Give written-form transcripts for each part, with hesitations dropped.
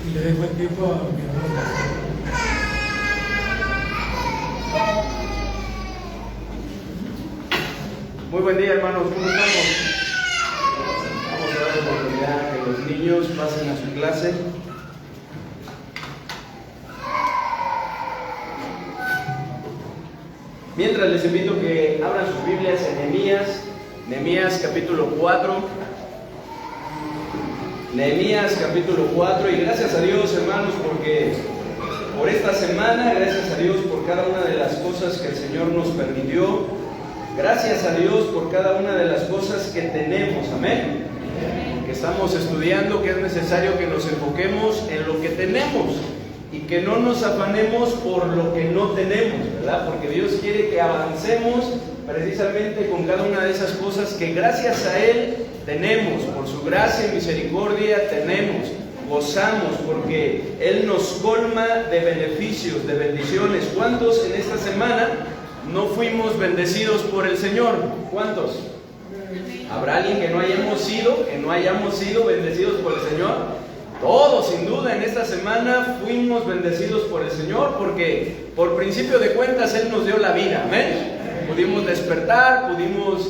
Y le dejo el tiempo a mi hermano. Muy buen día, hermanos, ¿cómo estamos? Vamos a dar la oportunidad a que los niños pasen a su clase. Mientras les invito a que abran sus Biblias en Nehemías capítulo 4. Nehemías capítulo 4, y gracias a Dios, hermanos, porque por esta semana, gracias a Dios por cada una de las cosas que el Señor nos permitió, gracias a Dios por cada una de las cosas que tenemos, amén, que estamos estudiando, que es necesario que nos enfoquemos en lo que tenemos y que no nos afanemos por lo que no tenemos, ¿verdad? Porque Dios quiere que avancemos precisamente con cada una de esas cosas que gracias a Él tenemos, por su gracia y misericordia tenemos, gozamos, porque Él nos colma de beneficios, de bendiciones. ¿Cuántos en esta semana no fuimos bendecidos por el Señor? ¿Cuántos? ¿Habrá alguien que no hayamos sido bendecidos por el Señor? Todos, sin duda, en esta semana fuimos bendecidos por el Señor, porque por principio de cuentas Él nos dio la vida, amén. Pudimos despertar, pudimos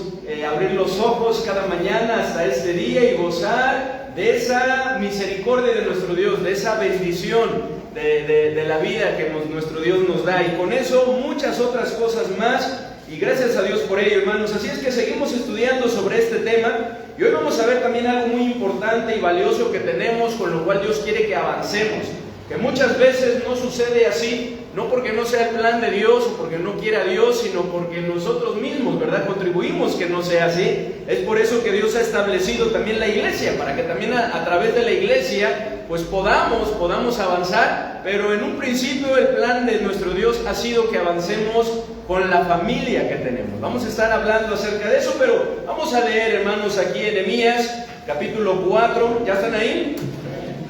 abrir los ojos cada mañana hasta este día y gozar de esa misericordia de nuestro Dios, de esa bendición de la vida que nuestro Dios nos da, y con eso muchas otras cosas más, y gracias a Dios por ello, hermanos. Así es que seguimos estudiando sobre este tema, y hoy vamos a ver también algo muy importante y valioso que tenemos, con lo cual Dios quiere que avancemos, que muchas veces no sucede así, no porque no sea el plan de Dios o porque no quiera Dios, sino porque nosotros mismos, ¿verdad?, contribuimos que no sea así. Es por eso que Dios ha establecido también la iglesia, para que también a través de la iglesia pues podamos avanzar, pero en un principio el plan de nuestro Dios ha sido que avancemos con la familia que tenemos. Vamos a estar hablando acerca de eso, pero vamos a leer, hermanos, aquí en Nehemías capítulo 4, ¿ya están ahí?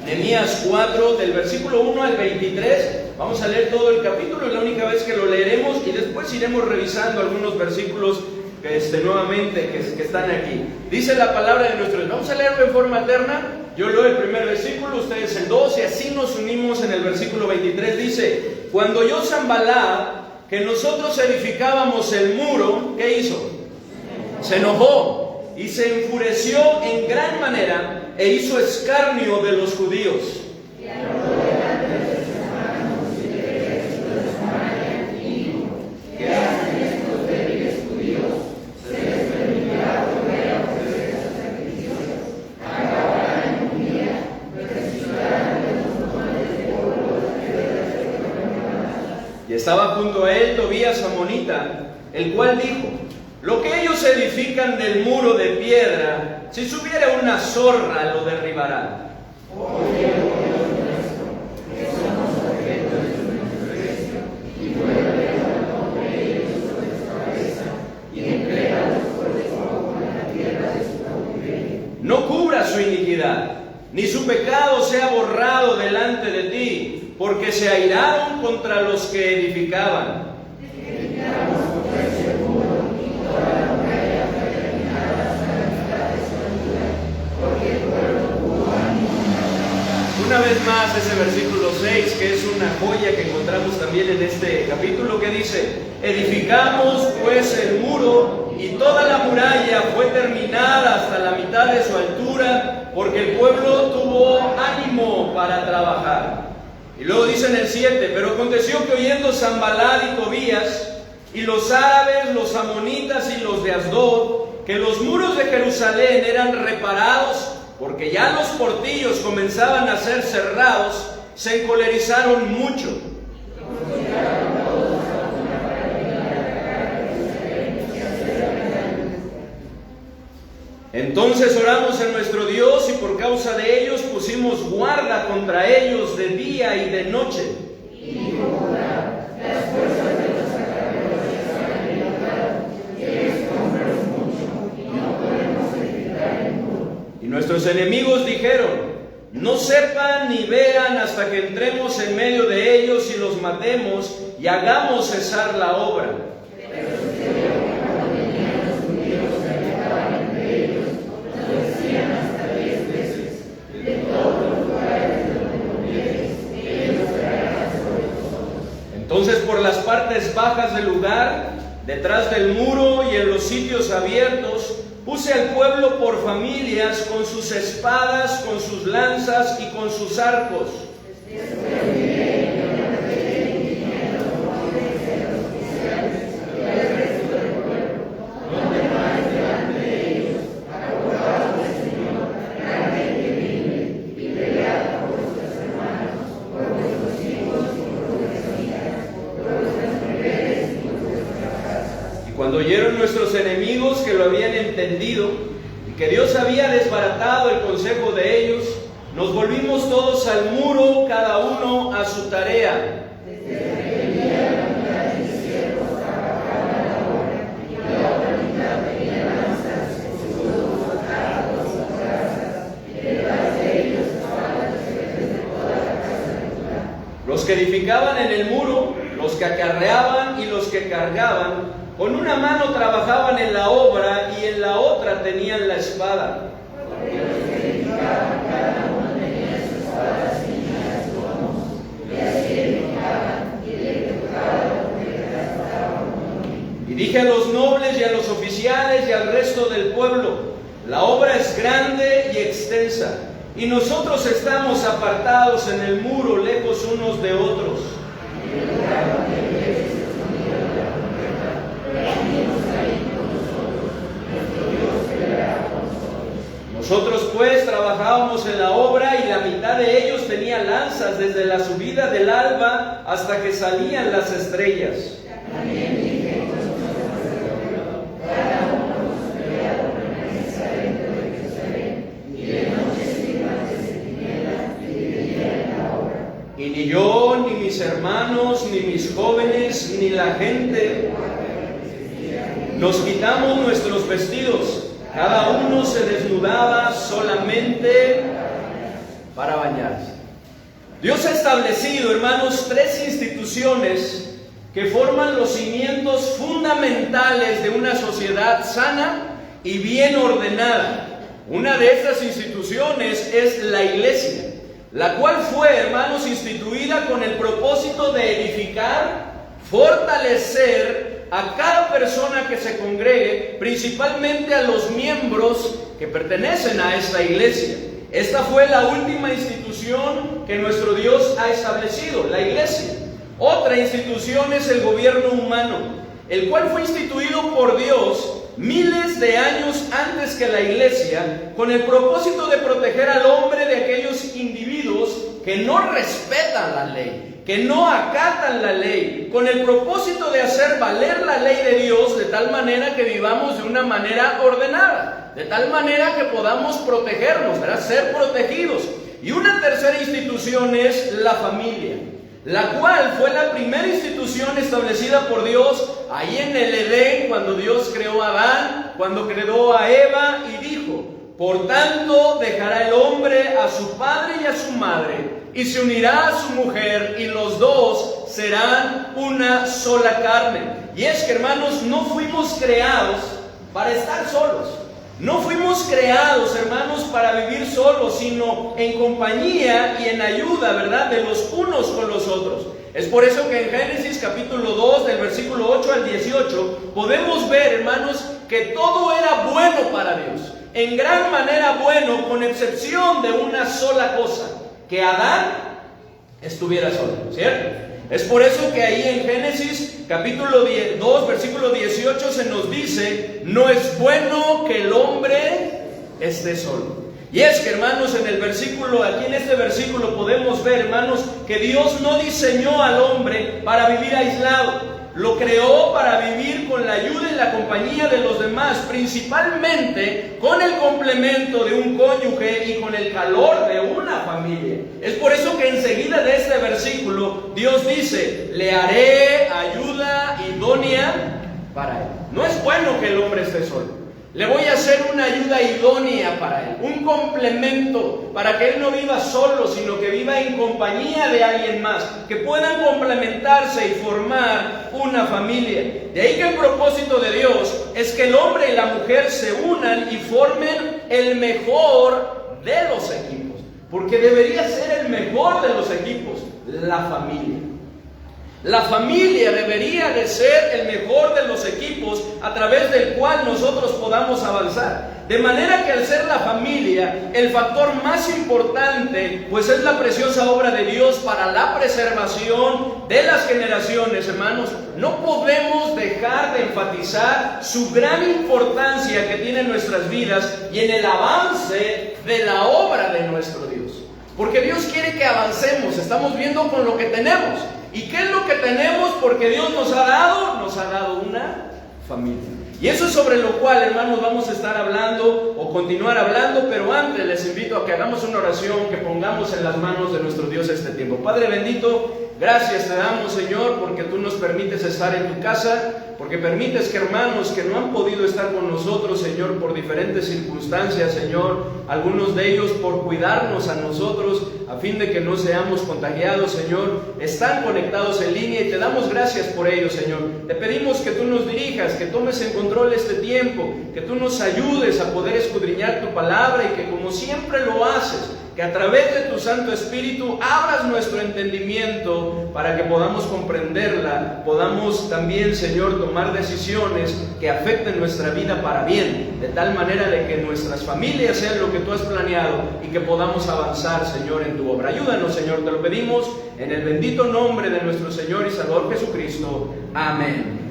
Nehemías 4, del versículo 1 al 23, vamos a leer todo el capítulo, es la única vez que lo leeremos, y después iremos revisando algunos versículos nuevamente que están aquí. Dice la palabra de nuestro Dios. Vamos a leerlo en forma alterna. Yo leo el primer versículo, ustedes el 2, y así nos unimos en el versículo 23. Dice: cuando oyó Sanballat que nosotros edificábamos el muro, ¿qué hizo? Se enojó y se enfureció en gran manera e hizo escarnio de los judíos. Y estaba junto a él Tobías amonita, el cual dijo: lo que ellos edifican del muro de piedra, si subiera una zorra lo derribará. No cubra su iniquidad, ni su pecado sea borrado delante de ti, porque se airaron contra los que edificaban. Una vez más ese versículo 6, que es una joya que encontramos también en este capítulo, que dice: edificamos pues el muro, y toda la muralla fue terminada hasta la mitad de su altura, porque el pueblo tuvo ánimo para trabajar. Y luego dice en el 7: pero aconteció que oyendo Sanballat y Tobías, y los árabes, los amonitas y los de Asdod, que los muros de Jerusalén eran reparados, porque ya los portillos comenzaban a ser cerrados, se encolerizaron mucho. Entonces oramos en nuestro Dios, y por causa de ellos pusimos guarda contra ellos de día y de noche. Y nuestros enemigos dijeron: no sepan ni vean hasta que entremos en medio de ellos y los matemos y hagamos cesar la obra. partes bajas del lugar, detrás del muro y en los sitios abiertos, puse al pueblo por familias, con sus espadas, con sus lanzas y con sus arcos. Cuando oyeron nuestros enemigos que lo habían entendido y que Dios había desbaratado el consejo de ellos, nos volvimos todos al muro, cada uno a su tarea. Los que edificaban en el muro, los que acarreaban y los que cargaban, con una mano trabajaban en la obra y en la otra tenían la espada. Y dije a los nobles y a los oficiales y al resto del pueblo: la obra es grande y extensa, y nosotros estamos apartados en el muro, lejos unos de otros. Nosotros pues trabajábamos en la obra y la mitad de ellos tenía lanzas desde la subida del alba hasta que salían las estrellas. Y ni yo, ni mis hermanos, ni mis jóvenes, ni la gente nos quitamos nuestros vestidos. Cada uno se desnudaba solamente para bañarse. Dios ha establecido, hermanos, tres instituciones que forman los cimientos fundamentales de una sociedad sana y bien ordenada. Una de estas instituciones es la iglesia, la cual fue, hermanos, instituida con el propósito de edificar, fortalecer a cada persona que se congregue, principalmente a los miembros que pertenecen a esta iglesia. Esta fue la última institución que nuestro Dios ha establecido, la iglesia. Otra institución es el gobierno humano, el cual fue instituido por Dios miles de años antes que la iglesia, con el propósito de proteger al hombre de aquellos individuos que no respetan la ley, que no acatan la ley, con el propósito de hacer valer la ley de Dios de tal manera que vivamos de una manera ordenada, de tal manera que podamos protegernos, ¿verdad? Ser protegidos. Y una tercera institución es la familia, la cual fue la primera institución establecida por Dios ahí en el Edén, cuando Dios creó a Adán, cuando creó a Eva y dijo: por tanto dejará el hombre a su padre y a su madre, y se unirá a su mujer, y los dos serán una sola carne. Y es que, hermanos, no fuimos creados para estar solos. No fuimos creados, hermanos, para vivir solos, sino en compañía y en ayuda, ¿verdad?, de los unos con los otros. Es por eso que en Génesis capítulo 2, del versículo 8 al 18, podemos ver, hermanos, que todo era bueno para Dios. En gran manera bueno, con excepción de una sola cosa: que Adán estuviera solo, ¿cierto? Es por eso que ahí en Génesis capítulo 2, versículo 18 se nos dice: no es bueno que el hombre esté solo. Y es que, hermanos, en el versículo, aquí en este versículo podemos ver, hermanos, que Dios no diseñó al hombre para vivir aislado. Lo creó para vivir con la ayuda y la compañía de los demás, principalmente con el complemento de un cónyuge y con el calor de una familia. Es por eso que enseguida de este versículo Dios dice: le haré ayuda idónea para él. No es bueno que el hombre esté solo. Le voy a hacer una ayuda idónea para él, un complemento para que él no viva solo, sino que viva en compañía de alguien más, que puedan complementarse y formar una familia. De ahí que el propósito de Dios es que el hombre y la mujer se unan y formen el mejor de los equipos, porque debería ser el mejor de los equipos, la familia. La familia debería de ser el mejor de los equipos a través del cual nosotros podamos avanzar. De manera que al ser la familia el factor más importante, pues es la preciosa obra de Dios para la preservación de las generaciones, hermanos, no podemos dejar de enfatizar su gran importancia que tiene en nuestras vidas y en el avance de la obra de nuestro Dios. Porque Dios quiere que avancemos, estamos viendo con lo que tenemos. ¿Y qué es lo que tenemos? Porque Dios nos ha dado una familia. Y eso es sobre lo cual, hermanos, vamos a estar hablando o continuar hablando, pero antes les invito a que hagamos una oración, que pongamos en las manos de nuestro Dios este tiempo. Padre bendito, gracias te damos, Señor, porque tú nos permites estar en tu casa, porque permites que hermanos que no han podido estar con nosotros, Señor, por diferentes circunstancias, Señor, algunos de ellos por cuidarnos a nosotros, a fin de que no seamos contagiados, Señor, están conectados en línea y te damos gracias por ello, Señor. Te pedimos que tú nos dirijas, que tomes en control este tiempo, que tú nos ayudes a poder escudriñar tu palabra y que como siempre lo haces, que a través de tu Santo Espíritu abras nuestro entendimiento para que podamos comprenderla, podamos también, Señor, tomar decisiones que afecten nuestra vida para bien, de tal manera de que nuestras familias sean lo que tú has planeado y que podamos avanzar, Señor, en tu obra. Ayúdanos, Señor, te lo pedimos en el bendito nombre de nuestro Señor y Salvador Jesucristo. Amén.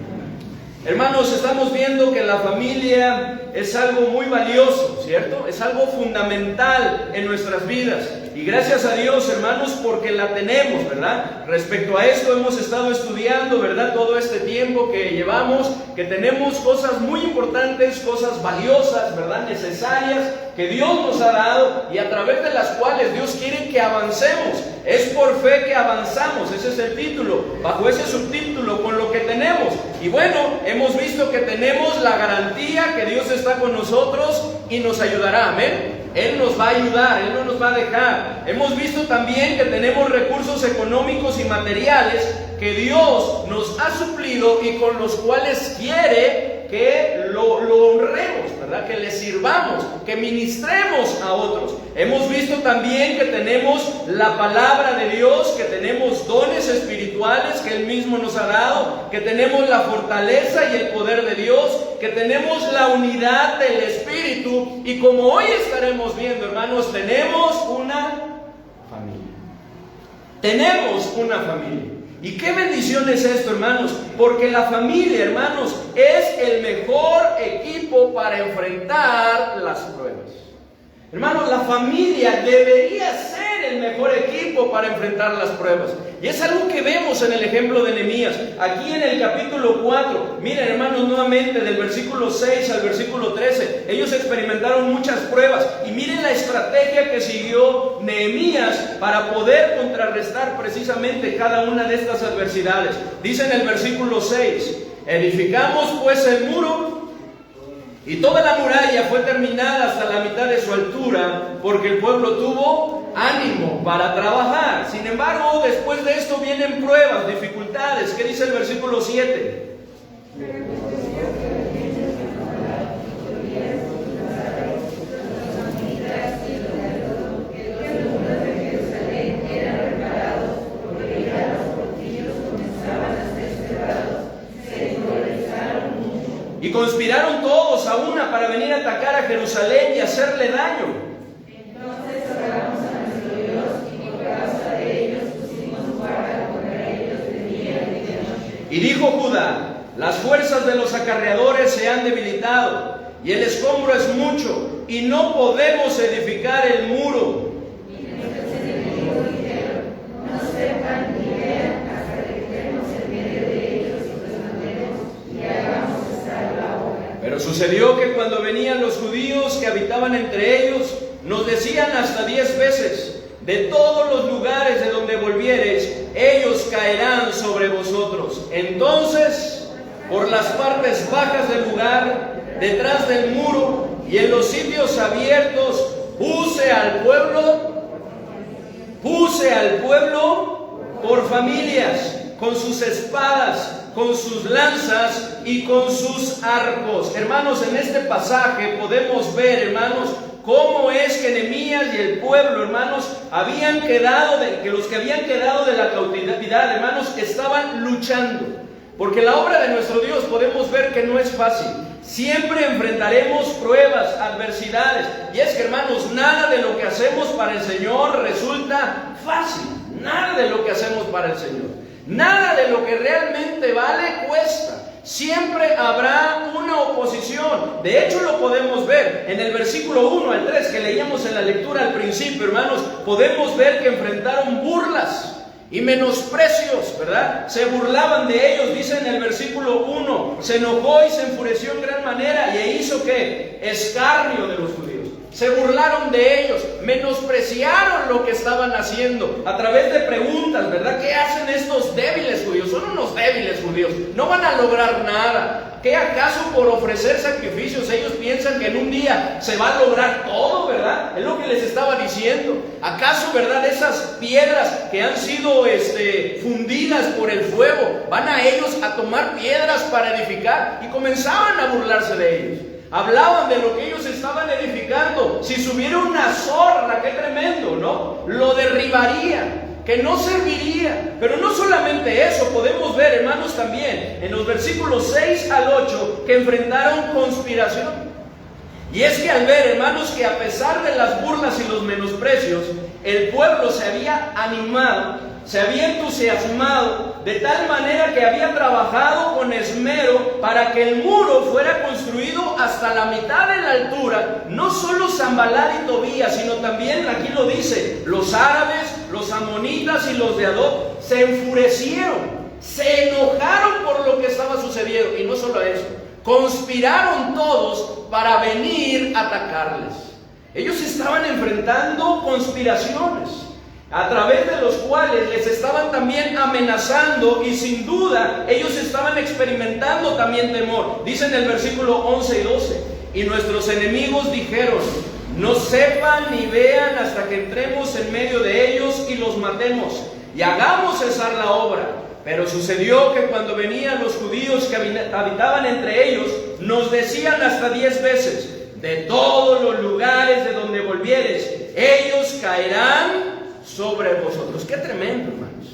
Hermanos, estamos viendo que la familia es algo muy valioso, ¿cierto? Es algo fundamental en nuestras vidas. Y gracias a Dios, hermanos, porque la tenemos, ¿verdad? Respecto a esto hemos estado estudiando, ¿verdad? Todo este tiempo que llevamos, que tenemos cosas muy importantes, cosas valiosas, ¿verdad? Necesarias, que Dios nos ha dado y a través de las cuales Dios quiere que avancemos. Es por fe que avanzamos, ese es el título, bajo ese subtítulo, con lo que tenemos. Y bueno, hemos visto que tenemos la garantía que Dios está con nosotros y nos ayudará, amén. Él nos va a ayudar, Él no nos va a dejar. Hemos visto también que tenemos recursos económicos y materiales que Dios nos ha suplido y con los cuales quiere que lo honremos, ¿verdad? Que le sirvamos, que ministremos a otros. Hemos visto también que tenemos la palabra de Dios, que tenemos dones espirituales que Él mismo nos ha dado, que tenemos la fortaleza y el poder de Dios, que tenemos la unidad del Espíritu y como hoy estaremos viendo, hermanos, tenemos una familia. Tenemos una familia. ¿Y qué bendición es esto, hermanos? Porque la familia, hermanos, es el mejor equipo para enfrentar las pruebas. Hermanos, la familia debería ser el mejor equipo para enfrentar las pruebas. Y es algo que vemos en el ejemplo de Nehemías. Aquí en el capítulo 4, miren, hermanos, nuevamente del versículo 6 al versículo 13, ellos experimentaron muchas pruebas. Y miren la estrategia que siguió Nehemías para poder contrarrestar precisamente cada una de estas adversidades. Dice en el versículo 6, edificamos pues el muro, y toda la muralla fue terminada hasta la mitad de su altura, porque el pueblo tuvo ánimo para trabajar. Sin embargo, después de esto vienen pruebas, dificultades. ¿Qué dice el versículo 7? Y conspiraron todos a una para venir a atacar a Jerusalén y hacerle daño. Entonces oramos a nuestro Dios y por causa de ellos pusimos guarda contra ellos de día y de noche. Y dijo Judá, las fuerzas de los acarreadores se han debilitado y el escombro es mucho y no podemos edificar el muro. Y nuestros enemigos dijeron, no sepan ni vean hasta que estemos en medio de ellos y los mandemos y hagamos cesar la obra. Pero sucedió que cuando venían los judíos que habitaban entre ellos, nos decían hasta 10 veces, de todos los lugares de donde volviereis, ellos caerán sobre vosotros. Entonces, por las partes bajas del lugar, detrás del muro y en los sitios abiertos, puse al pueblo por familias, con sus espadas, con sus lanzas y con sus arcos. Hermanos, en este pasaje podemos ver, hermanos, cómo es que Nehemías y el pueblo, hermanos, que los que habían quedado de la cautividad, hermanos, estaban luchando. Porque la obra de nuestro Dios podemos ver que no es fácil. Siempre enfrentaremos pruebas, adversidades. Y es que, hermanos, nada de lo que hacemos para el Señor resulta fácil. Nada de lo que hacemos para el Señor. Nada de lo que realmente vale cuesta. Siempre habrá una oposición. De hecho, lo podemos ver en el versículo 1 al 3 que leíamos en la lectura al principio, hermanos. Podemos ver que enfrentaron burlas y menosprecios, ¿verdad? Se burlaban de ellos, dice en el versículo 1. Se enojó y se enfureció en gran manera y hizo ¿qué? Escarnio de los judíos. Se burlaron de ellos, menospreciaron lo que estaban haciendo a través de preguntas, ¿verdad? ¿Qué hacen estos débiles judíos? Son unos débiles judíos, no van a lograr nada. ¿Qué acaso por ofrecer sacrificios ellos piensan que en un día se va a lograr todo, verdad? Es lo que les estaba diciendo. ¿Acaso, verdad, esas piedras que han sido fundidas por el fuego, van a ellos a tomar piedras para edificar? Y comenzaban a burlarse de ellos. Hablaban de lo que ellos estaban edificando. Si subiera una zorra, qué tremendo, ¿no? Lo derribaría, que no serviría. Pero no solamente eso, podemos ver, hermanos, también en los versículos 6 al 8 que enfrentaron conspiración. Y es que al ver, hermanos, que a pesar de las burlas y los menosprecios, el pueblo se había animado, se había entusiasmado, de tal manera que había trabajado con esmero para que el muro fuera construido hasta la mitad de la altura. No solo Sanbalat y Tobías, sino también, aquí lo dice, los árabes, los amonitas y los de Adó se enfurecieron, se enojaron por lo que estaba sucediendo. Y no solo eso, conspiraron todos para venir a atacarles. Ellos estaban enfrentando conspiraciones, a través de los cuales les estaban también amenazando, y sin duda ellos estaban experimentando también temor. Dice en el versículo 11 y 12, y nuestros enemigos dijeron, no sepan ni vean hasta que entremos en medio de ellos y los matemos, y hagamos cesar la obra. Pero sucedió que cuando venían los judíos que habitaban entre ellos, nos decían hasta 10 veces, de todos los lugares de donde volvieres, ellos caerán sobre vosotros. Qué tremendo, hermanos.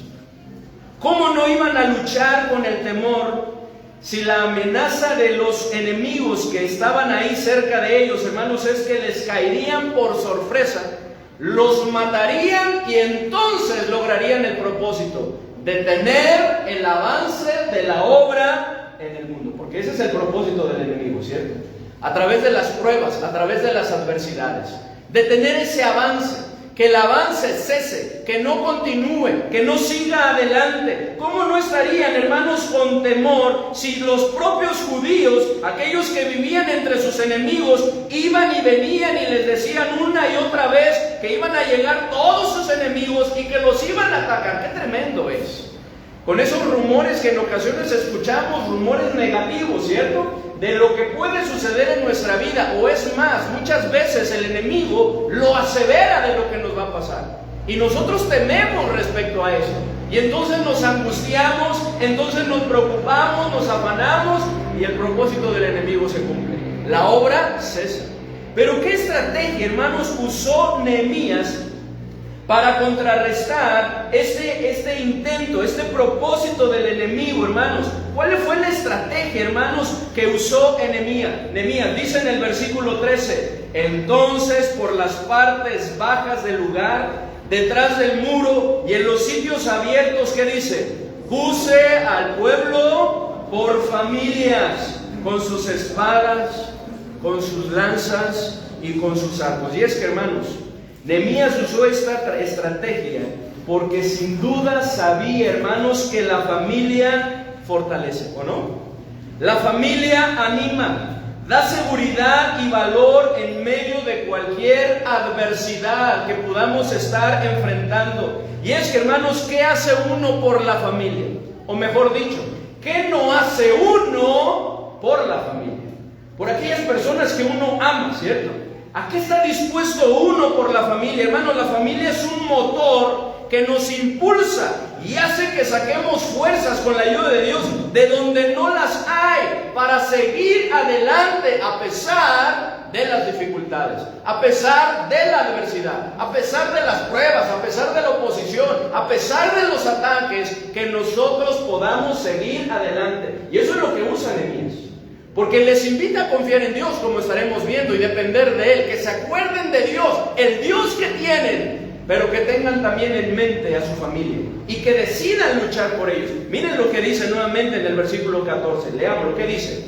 ¿Cómo no iban a luchar con el temor si la amenaza de los enemigos que estaban ahí cerca de ellos, hermanos, es que les caerían por sorpresa, los matarían y entonces lograrían el propósito, detener el avance de la obra en el mundo? Porque ese es el propósito del enemigo, ¿cierto? A través de las pruebas, a través de las adversidades, detener ese avance, que el avance cese, que no continúe, que no siga adelante. ¿Cómo no estarían, hermanos, con temor si los propios judíos, aquellos que vivían entre sus enemigos, iban y venían y les decían una y otra vez que iban a llegar todos sus enemigos y que los iban a atacar? ¡Qué tremendo es! Con esos rumores que en ocasiones escuchamos, rumores negativos, ¿cierto?, de lo que puede suceder en nuestra vida, o es más, muchas veces el enemigo lo asevera de lo que nos va a pasar, y nosotros tememos respecto a eso, y entonces nos angustiamos, entonces nos preocupamos, nos afanamos, y el propósito del enemigo se cumple, la obra cesa. Pero ¿qué estrategia, hermanos, usó Nehemías para contrarrestar este intento, este propósito del enemigo, hermanos? ¿Cuál fue la estrategia, hermanos, que usó Nehemías? Dice en el versículo 13, entonces por las partes bajas del lugar, detrás del muro y en los sitios abiertos, ¿qué dice? Puse al pueblo por familias, con sus espadas, con sus lanzas y con sus arcos. Y es que, hermanos, Nehemías usó esta estrategia porque sin duda sabía, hermanos, que la familia fortalece, ¿o no? La familia anima, da seguridad y valor en medio de cualquier adversidad que podamos estar enfrentando. Y es que, hermanos, ¿qué hace uno por la familia? O mejor dicho, ¿qué no hace uno por la familia? Por aquellas personas que uno ama, ¿cierto? ¿A qué está dispuesto uno por la familia? Hermanos, la familia es un motor que nos impulsa y hace que saquemos fuerzas con la ayuda de Dios de donde no las hay, para seguir adelante a pesar de las dificultades, a pesar de la adversidad, a pesar de las pruebas, a pesar de la oposición, a pesar de los ataques, que nosotros podamos seguir adelante. Y eso es lo que usa Nehemías, porque les invita a confiar en Dios, como estaremos viendo, y depender de Él, que se acuerden de Dios, el Dios que tienen, pero que tengan también en mente a su familia y que decidan luchar por ellos. Miren lo que dice nuevamente en el versículo 14, leamos lo que dice.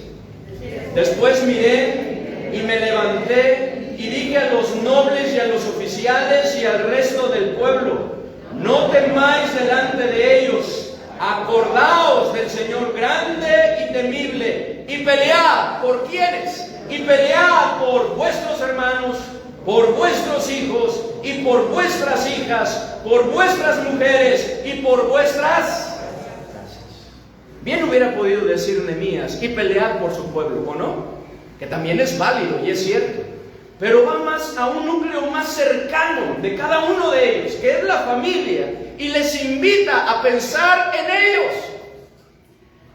Después miré y me levanté y dije a los nobles y a los oficiales y al resto del pueblo: no temáis delante de ellos, acordaos del Señor grande y temible, y pelead. ¿Por quiénes? Y pelead por vuestros hermanos, por vuestros hijos y por vuestras hijas, por vuestras mujeres y por vuestras casas. Bien hubiera podido decir Nehemías: y pelead por su pueblo, ¿o no? Que también es válido y es cierto, pero va más a un núcleo más cercano de cada uno de ellos, que es la familia, y les invita a pensar en ellos.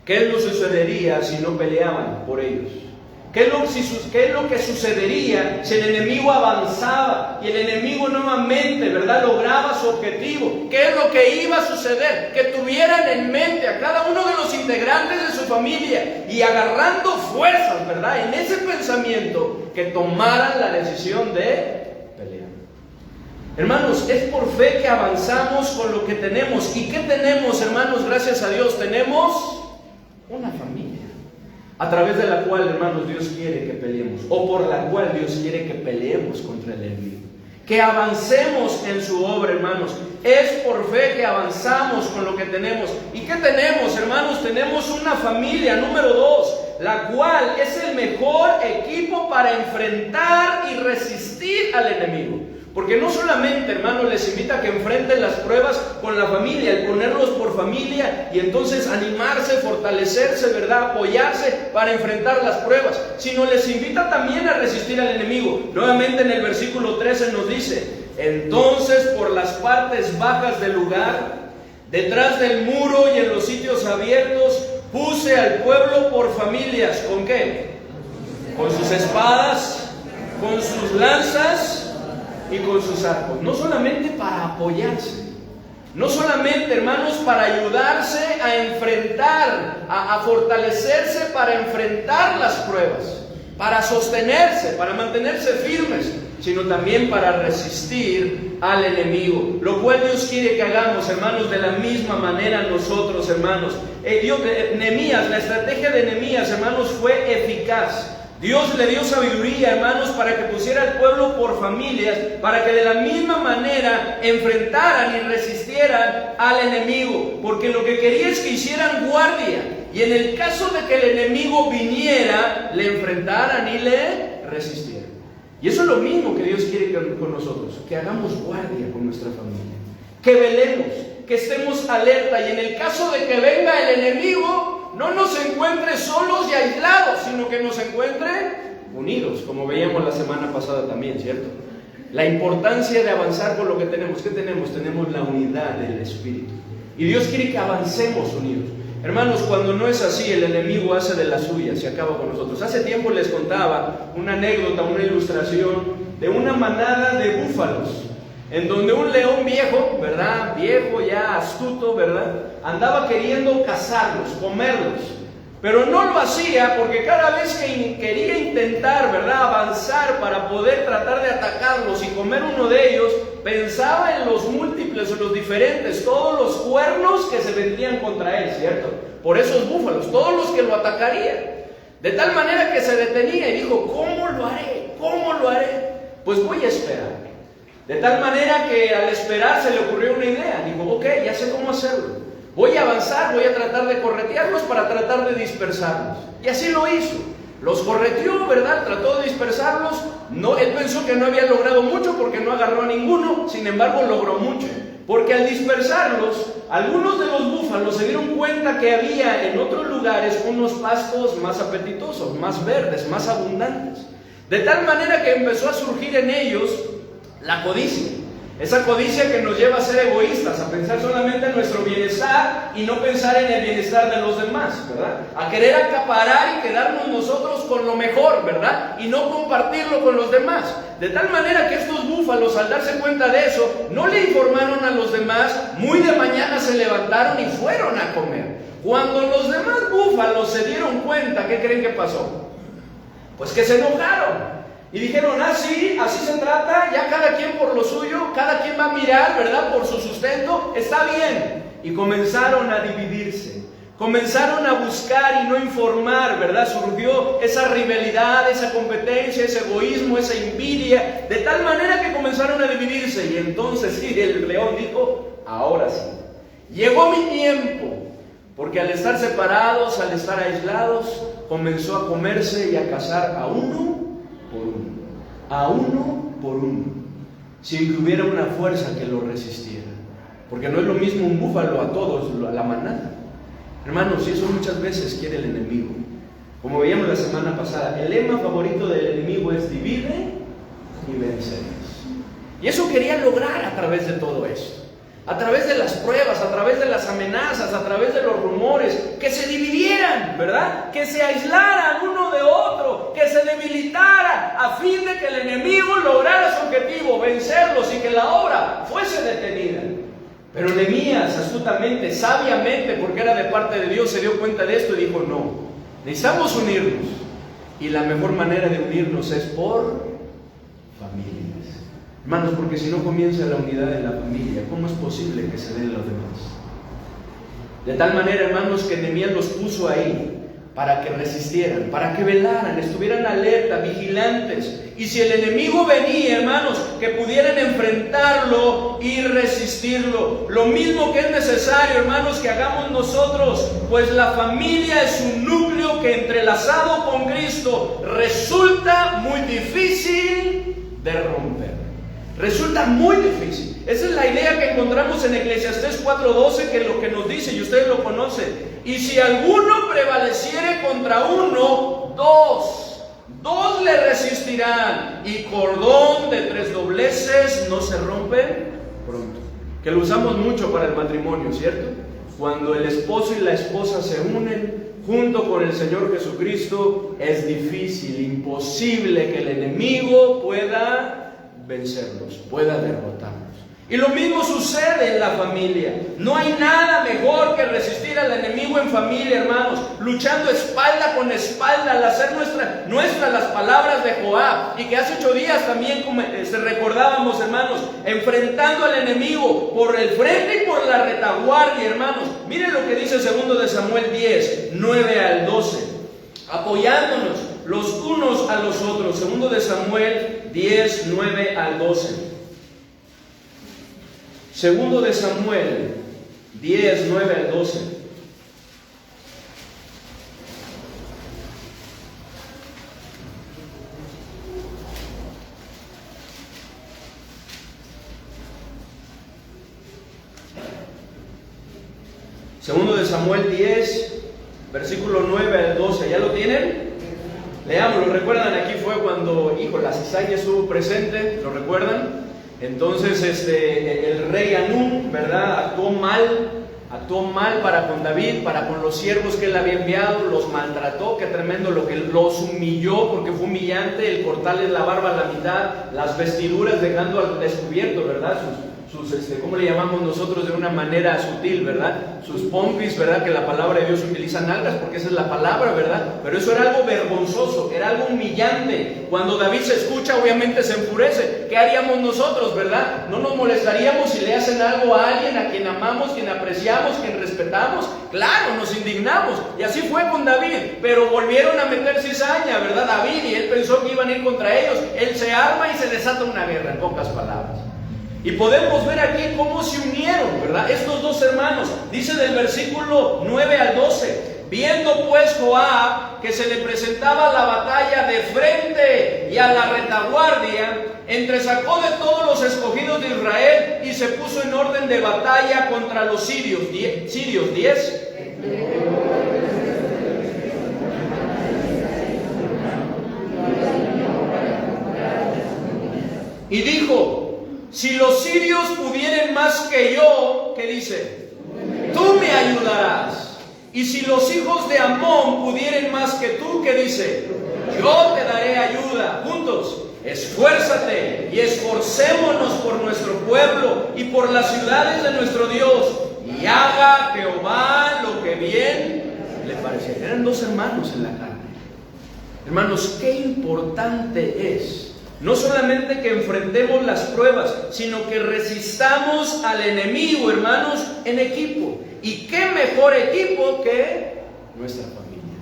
¿Qué es lo que sucedería si no peleaban por ellos? ¿Qué es lo que sucedería si el enemigo avanzaba y el enemigo nuevamente, ¿verdad?, lograba su objetivo? ¿Qué es lo que iba a suceder? Que tuvieran en mente a cada uno de los integrantes de su familia y agarrando fuerzas, ¿verdad?, en ese pensamiento, que tomaran la decisión de pelear. Hermanos, es por fe que avanzamos con lo que tenemos. ¿Y qué tenemos, hermanos? Gracias a Dios tenemos una familia, a través de la cual, hermanos, Dios quiere que peleemos, o por la cual Dios quiere que peleemos contra el enemigo, que avancemos en su obra, hermanos. Es por fe que avanzamos con lo que tenemos. ¿Y qué tenemos, hermanos? Tenemos una familia, número 2, la cual es el mejor equipo para enfrentar y resistir al enemigo. Porque no solamente, hermanos, les invita a que enfrenten las pruebas con la familia, el ponerlos por familia y entonces animarse, fortalecerse, ¿verdad?, apoyarse para enfrentar las pruebas, sino les invita también a resistir al enemigo. Nuevamente en el versículo 13 nos dice: entonces por las partes bajas del lugar, detrás del muro y en los sitios abiertos, puse al pueblo por familias. ¿Con qué? Con sus espadas, con sus lanzas y con sus arcos. No solamente para apoyarse, no solamente, hermanos, para ayudarse a enfrentar, a fortalecerse para enfrentar las pruebas, para sostenerse, para mantenerse firmes, sino también para resistir al enemigo, lo cual Dios quiere que hagamos, hermanos, de la misma manera nosotros, hermanos. Nehemías, la estrategia de Nehemías, hermanos, fue eficaz. Dios le dio sabiduría, hermanos, para que pusiera al pueblo por familias, para que de la misma manera enfrentaran y resistieran al enemigo, porque lo que quería es que hicieran guardia, y en el caso de que el enemigo viniera, le enfrentaran y le resistieran. Y eso es lo mismo que Dios quiere con nosotros, que hagamos guardia con nuestra familia, que velemos, que estemos alerta, y en el caso de que venga el enemigo, no nos encuentre solos y aislados, sino que nos encuentre unidos, como veíamos la semana pasada también, ¿cierto? La importancia de avanzar con lo que tenemos. ¿Qué tenemos? Tenemos la unidad del Espíritu. Y Dios quiere que avancemos unidos. Hermanos, cuando no es así, el enemigo hace de la suya, se acaba con nosotros. Hace tiempo les contaba una anécdota, una ilustración de una manada de búfalos, en donde un león viejo, ¿verdad?, viejo ya, astuto, ¿verdad?, andaba queriendo cazarlos, comerlos, pero no lo hacía porque cada vez que quería intentar, ¿verdad?, avanzar para poder tratar de atacarlos y comer uno de ellos, pensaba en los múltiples o los diferentes, todos los cuernos que se vendrían contra él, ¿cierto?, por esos búfalos, todos los que lo atacarían, de tal manera que se detenía y dijo: ¿cómo lo haré? ¿Cómo lo haré? Pues voy a esperar. De tal manera que al esperar se le ocurrió una idea. Dijo: ok, ya sé cómo hacerlo. Voy a avanzar, voy a tratar de corretearlos para tratar de dispersarlos. Y así lo hizo. Los correteó, ¿verdad? Trató de dispersarlos. No, él pensó que no había logrado mucho porque no agarró a ninguno. Sin embargo, logró mucho. Porque al dispersarlos, algunos de los búfalos se dieron cuenta que había en otros lugares unos pastos más apetitosos, más verdes, más abundantes. De tal manera que empezó a surgir en ellos la codicia. Esa codicia que nos lleva a ser egoístas, a pensar solamente en nuestro bienestar y no pensar en el bienestar de los demás, ¿verdad? A querer acaparar y quedarnos nosotros con lo mejor, ¿verdad? Y no compartirlo con los demás. De tal manera que estos búfalos, al darse cuenta de eso, no le informaron a los demás, muy de mañana se levantaron y fueron a comer. Cuando los demás búfalos se dieron cuenta, ¿qué creen que pasó? Pues que se enojaron. Y dijeron, sí, así se trata, ya cada quien por lo suyo, cada quien va a mirar, ¿verdad? Por su sustento, está bien. Y comenzaron a dividirse, comenzaron a buscar y no informar, ¿verdad? Surgió esa rivalidad, esa competencia, ese egoísmo, esa envidia, de tal manera que comenzaron a dividirse. Y entonces sí, el león dijo, ahora sí, llegó mi tiempo, porque al estar separados, al estar aislados, comenzó a comerse y a cazar a uno por uno, a uno por uno, sin que hubiera una fuerza que lo resistiera, porque no es lo mismo un búfalo a todos, a la manada. Hermanos, y eso muchas veces quiere el enemigo. Como veíamos la semana pasada, el lema favorito del enemigo es divide y vencerás. Y eso quería lograr a través de todo esto, a través de las pruebas, a través de las amenazas, a través de los rumores, que se dividieran, ¿verdad? Que se aislaran uno de otro, que se debilitaran, a fin de que el enemigo lograra su objetivo, vencerlos y que la obra fuese detenida. Pero Nehemías, astutamente, sabiamente, porque era de parte de Dios, se dio cuenta de esto y dijo, no, necesitamos unirnos. Y la mejor manera de unirnos es por familias. Hermanos, porque si no comienza la unidad en la familia, ¿cómo es posible que se den los demás? De tal manera, hermanos, que Nehemías los puso ahí para que resistieran, para que velaran, estuvieran alerta, vigilantes. Y si el enemigo venía, hermanos, que pudieran enfrentarlo y resistirlo. Lo mismo que es necesario, hermanos, que hagamos nosotros, pues la familia es un núcleo que entrelazado con Cristo resulta muy difícil de romper. Resulta muy difícil. Esa es la idea que encontramos en Eclesiastés 4:12, que es lo que nos dice, y ustedes lo conocen. Y si alguno prevaleciere contra uno, dos le resistirán, y cordón de 3 dobleces no se rompe pronto. Que lo usamos mucho para el matrimonio, ¿cierto? Cuando el esposo y la esposa se unen junto con el Señor Jesucristo, es difícil, imposible que el enemigo pueda vencerlos, pueda derrotarlos. Y lo mismo sucede en la familia. No hay nada mejor que resistir al enemigo en familia, hermanos, luchando espalda con espalda, al hacer nuestras las palabras de Joab, y que hace 8 días también recordábamos, hermanos, enfrentando al enemigo por el frente y por la retaguardia, hermanos. Miren lo que dice 2 de Samuel 10, 9 al 12, apoyándonos los unos a los otros. 2 de Samuel 10, 9 al 12. 2 de Samuel 10, 9 al 12. Segundo de Samuel 10, versículo 9 al 12. ¿Ya lo tienen? Leamos, ¿lo recuerdan? Aquí fue cuando, la cizaña estuvo presente, ¿lo recuerdan? Entonces el rey Anún, ¿verdad? Actuó mal para con David, para con los siervos que él había enviado, los maltrató, qué tremendo, lo que los humilló, porque fue humillante el cortarles la barba a la mitad, las vestiduras dejando al descubierto, ¿verdad? ¿Cómo le llamamos nosotros de una manera sutil, verdad? Sus pompis, ¿verdad? Que la palabra de Dios utiliza nalgas, porque esa es la palabra, ¿verdad? Pero eso era algo vergonzoso, era algo humillante. Cuando David se escucha, obviamente se enfurece. ¿Qué haríamos nosotros, verdad? ¿No nos molestaríamos si le hacen algo a alguien a quien amamos, quien apreciamos, quien respetamos? Claro, nos indignamos. Y así fue con David, pero volvieron a meter cizaña, ¿verdad? David, y él pensó que iban a ir contra ellos. Él se arma y se desata una guerra, en pocas palabras. Y podemos ver aquí cómo se unieron, ¿verdad? Estos dos hermanos, dice del versículo 9 al 12, viendo pues Joab que se le presentaba la batalla de frente y a la retaguardia, entresacó de todos los escogidos de Israel y se puso en orden de batalla contra los sirios. 10. Y dijo: si los sirios pudieren más que yo, ¿qué dice? Tú me ayudarás. Y si los hijos de Amón pudieren más que tú, ¿qué dice? Yo te daré ayuda. Juntos, esfuérzate y esforcémonos por nuestro pueblo y por las ciudades de nuestro Dios, y haga Jehová lo que bien le pareciera. Eran dos hermanos en la carne. Hermanos, qué importante es no solamente que enfrentemos las pruebas, sino que resistamos al enemigo, hermanos, en equipo. Y qué mejor equipo que nuestra familia,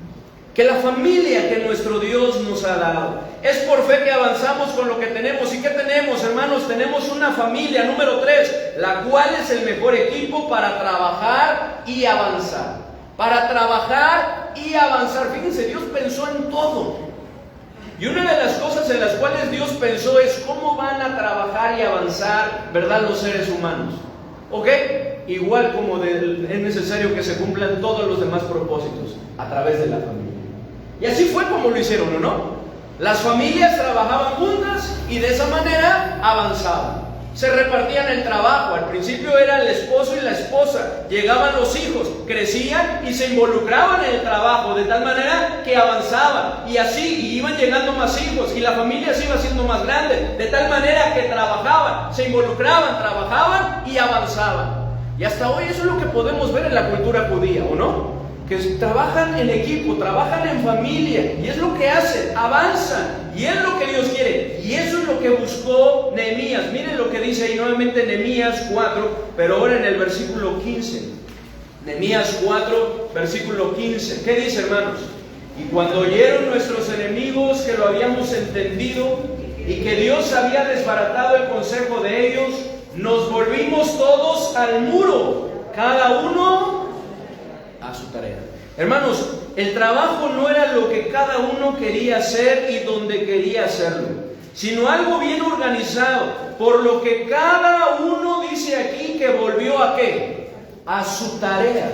que la familia que nuestro Dios nos ha dado. Es por fe que avanzamos con lo que tenemos. ¿Y qué tenemos, hermanos? Tenemos una familia, número 3, la cual es el mejor equipo para trabajar y avanzar. Para trabajar y avanzar. Fíjense, Dios pensó en todo. Y una de las cosas en las cuales Dios pensó es cómo van a trabajar y avanzar, ¿verdad?, los seres humanos. ¿Ok? Igual como es necesario que se cumplan todos los demás propósitos a través de la familia. Y así fue como lo hicieron, ¿o no? Las familias trabajaban juntas y de esa manera avanzaban. Se repartían el trabajo. Al principio era el esposo y la esposa. Llegaban los hijos, crecían y se involucraban en el trabajo de tal manera que avanzaban. Y así iban llegando más hijos y la familia se iba haciendo más grande. De tal manera que trabajaban, se involucraban, trabajaban y avanzaban. Y hasta hoy eso es lo que podemos ver en la cultura judía, ¿o no? Que trabajan en equipo, trabajan en familia, y es lo que hacen, avanzan, y es lo que Dios quiere, y eso es lo que buscó Nehemías. Miren lo que dice ahí nuevamente Nehemías 4, pero ahora en el versículo 15. Nehemías 4, versículo 15. ¿Qué dice, hermanos? Y cuando oyeron nuestros enemigos que lo habíamos entendido, y que Dios había desbaratado el consejo de ellos, nos volvimos todos al muro, cada uno a su tarea. Hermanos, el trabajo no era lo que cada uno quería hacer y donde quería hacerlo, sino algo bien organizado, por lo que cada uno dice aquí que volvió a ¿qué? A su tarea.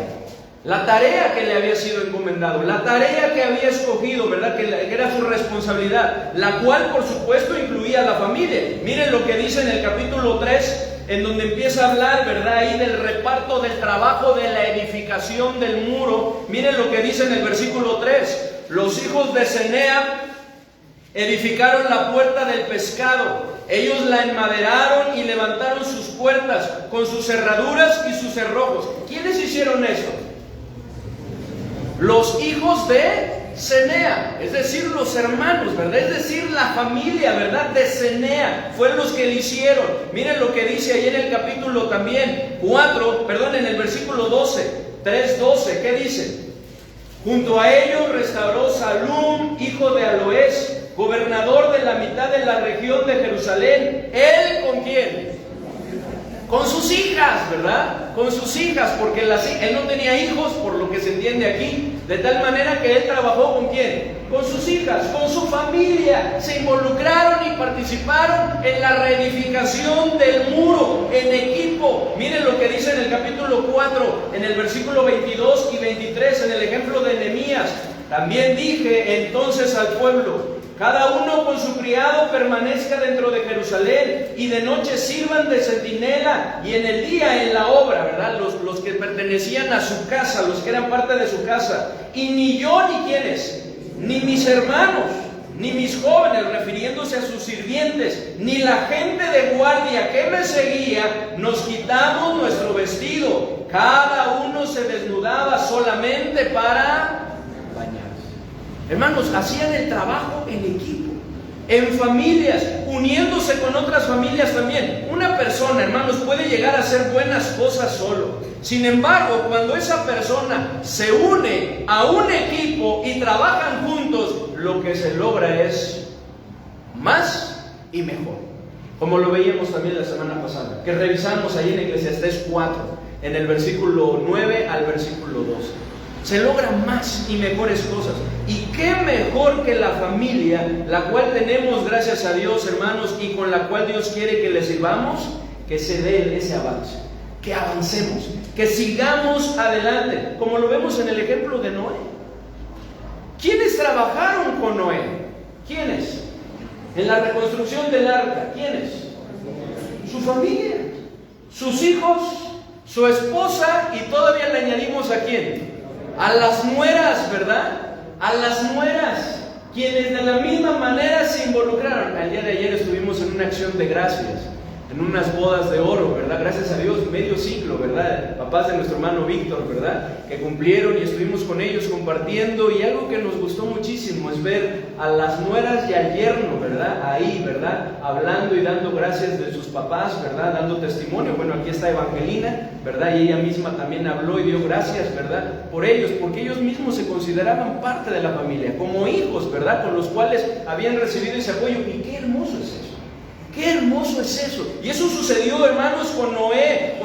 La tarea que le había sido encomendado, la tarea que había escogido, ¿verdad? Que era su responsabilidad, la cual por supuesto incluía a la familia. Miren lo que dice en el capítulo 3, en donde empieza a hablar, ¿verdad?, ahí del reparto del trabajo de la edificación del muro. Miren lo que dice en el versículo 3. Los hijos de Senea edificaron la puerta del pescado. Ellos la enmaderaron y levantaron sus puertas con sus cerraduras y sus cerrojos. ¿Quiénes hicieron esto? Los hijos de Senea, es decir, los hermanos, ¿verdad? Es decir, la familia, ¿verdad?, de Senea, fueron los que lo hicieron. Miren lo que dice ahí en el capítulo también, en el versículo 3:12, ¿qué dice? Junto a ellos restauró Salum, hijo de Aloés, gobernador de la mitad de la región de Jerusalén. ¿Él con quién? Con sus hijas, ¿verdad? Con sus hijas, porque él no tenía hijos, por lo que se entiende aquí. De tal manera que él trabajó ¿con quién? Con sus hijas, con su familia. Se involucraron y participaron en la reedificación del muro, en equipo. Miren lo que dice en el capítulo 4, en el versículo 22 y 23, en el ejemplo de Nehemías. También dije entonces al pueblo: cada uno con su criado permanezca dentro de Jerusalén, y de noche sirvan de centinela, y en el día en la obra, ¿verdad? Los que pertenecían a su casa, los que eran parte de su casa. Y ni yo ni quiénes, ni mis hermanos, ni mis jóvenes, refiriéndose a sus sirvientes, ni la gente de guardia que me seguía, nos quitamos nuestro vestido. Cada uno se desnudaba solamente para bañarse. Hermanos, hacían el trabajo en equipo, en familias, uniéndose con otras familias también. Una persona, hermanos, puede llegar a hacer buenas cosas solo. Sin embargo, cuando esa persona se une a un equipo y trabajan juntos, lo que se logra es más y mejor. Como lo veíamos también la semana pasada, que revisamos ahí en Eclesiastés 4, en el versículo 9 al versículo 12. Se logran más y mejores cosas. Y qué mejor que la familia, la cual tenemos, gracias a Dios, hermanos, y con la cual Dios quiere que le sirvamos, que se dé ese avance, que avancemos, que sigamos adelante, como lo vemos en el ejemplo de Noé. ¿Quiénes trabajaron con Noé? ¿Quiénes? En la reconstrucción del arca, ¿quiénes? Su familia, sus hijos, su esposa, y todavía le añadimos ¿a quién? A las nueras, ¿verdad? A las nueras, quienes de la misma manera se involucraron. El día de ayer estuvimos en una acción de gracias, en unas bodas de oro, ¿verdad? Gracias a Dios, medio siglo, ¿verdad? Papás de nuestro hermano Víctor, ¿verdad? Que cumplieron, y estuvimos con ellos compartiendo, y algo que nos gustó muchísimo es ver a las nueras y al yerno, ¿verdad? Ahí, ¿verdad? Hablando y dando gracias de sus papás, ¿verdad? Dando testimonio. Bueno, aquí está Evangelina, ¿verdad? Y ella misma también habló y dio gracias, ¿verdad? Por ellos, porque ellos mismos se consideraban parte de la familia, como hijos, ¿verdad? Con los cuales habían recibido ese apoyo. Y qué hermoso es eso. ¡Qué hermoso es eso! Y eso sucedió, hermanos, con Noé.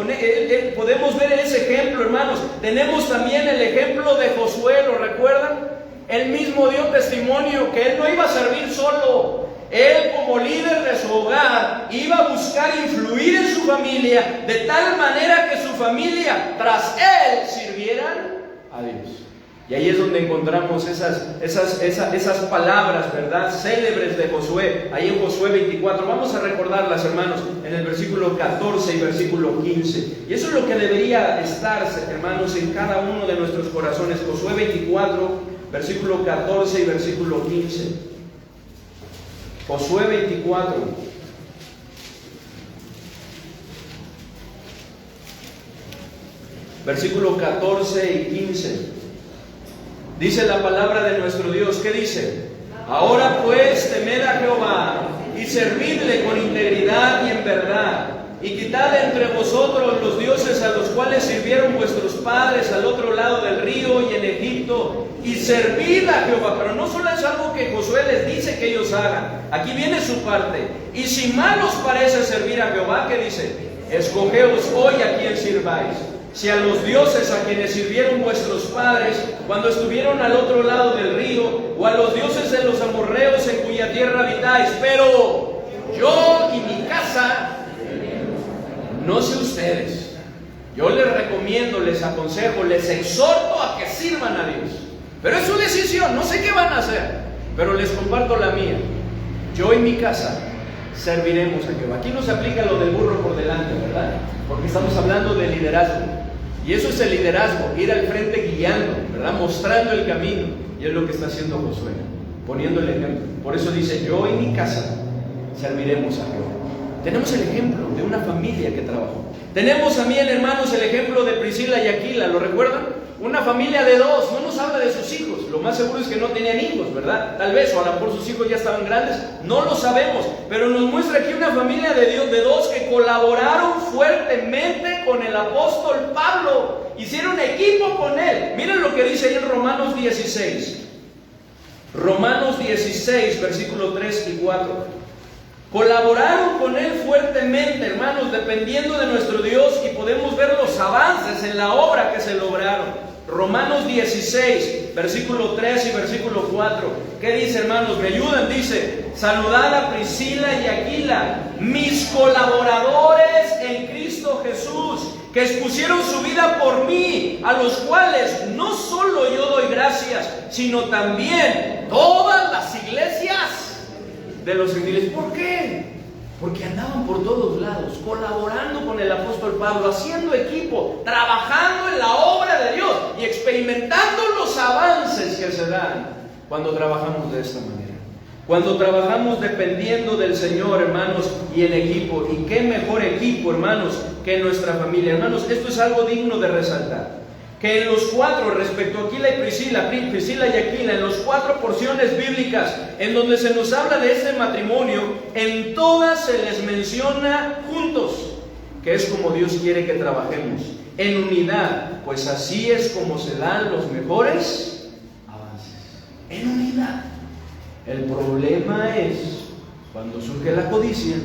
Podemos ver ese ejemplo, hermanos. Tenemos también el ejemplo de Josué, ¿lo recuerdan? Él mismo dio testimonio que él no iba a servir solo. Él, como líder de su hogar, iba a buscar influir en su familia de tal manera que su familia, tras él, sirvieran a Dios. Y ahí es donde encontramos esas palabras, ¿verdad? Célebres de Josué, ahí en Josué 24. Vamos a recordarlas, hermanos, en el versículo 14 y versículo 15. Y eso es lo que debería estar, hermanos, en cada uno de nuestros corazones. Josué 24, versículo 14 y versículo 15. Josué 24. Versículo 14 y 15. Dice la palabra de nuestro Dios, ¿qué dice? Ahora pues temed a Jehová y servidle con integridad y en verdad, y quitad entre vosotros los dioses a los cuales sirvieron vuestros padres al otro lado del río y en Egipto, y servid a Jehová. Pero no solo es algo que Josué les dice que ellos hagan, aquí viene su parte. Y si mal os parece servir a Jehová, ¿qué dice? Escogeos hoy a quien sirváis. Si a los dioses a quienes sirvieron vuestros padres cuando estuvieron al otro lado del río, o a los dioses de los amorreos en cuya tierra habitáis, pero yo y mi casa, no sé ustedes, yo les recomiendo, les aconsejo, les exhorto a que sirvan a Dios. Pero es su decisión, no sé qué van a hacer, pero les comparto la mía. Yo y mi casa serviremos a Jehová. Aquí no se aplica lo del burro por delante, ¿verdad? Porque estamos hablando de liderazgo. Y eso es el liderazgo, ir al frente guiando, ¿verdad? Mostrando el camino. Y es lo que está haciendo Josué, poniendo el ejemplo. Por eso dice, yo y mi casa serviremos a Jehová. Tenemos el ejemplo de una familia que trabajó. Tenemos también, hermanos, el ejemplo de Priscila y Aquila, ¿lo recuerdan? Una familia de dos, no nos habla de sus hijos. Lo más seguro es que no tenían hijos, ¿verdad? Tal vez, o a lo mejor sus hijos ya estaban grandes, no lo sabemos. Pero nos muestra aquí una familia de Dios, de dos que colaboraron fuertemente con el apóstol Pablo. Hicieron equipo con él. Miren lo que dice ahí en Romanos 16. Romanos 16, versículo 3 y 4. Colaboraron con él fuertemente, hermanos, dependiendo de nuestro Dios, y podemos ver los avances en la obra que se lograron. Romanos 16, versículo 3 y versículo 4. ¿Qué dice, hermanos? ¿Me ayudan? Dice, saludad a Priscila y Aquila, mis colaboradores en Cristo Jesús, que expusieron su vida por mí, a los cuales no solo yo doy gracias, sino también todas las iglesias de los gentiles. ¿Por qué? Porque andaban por todos lados, colaborando con el apóstol Pablo, haciendo equipo, trabajando en la obra de Dios y experimentando los avances que se dan cuando trabajamos de esta manera. Cuando trabajamos dependiendo del Señor, hermanos, y en equipo. Y qué mejor equipo, hermanos, que nuestra familia. Hermanos, esto es algo digno de resaltar. Que en los cuatro, respecto a Aquila y Priscila y Aquila, en las cuatro porciones bíblicas en donde se nos habla de este matrimonio, en todas se les menciona juntos, que es como Dios quiere que trabajemos, en unidad, pues así es como se dan los mejores avances, en unidad. El problema es cuando surge la codicia,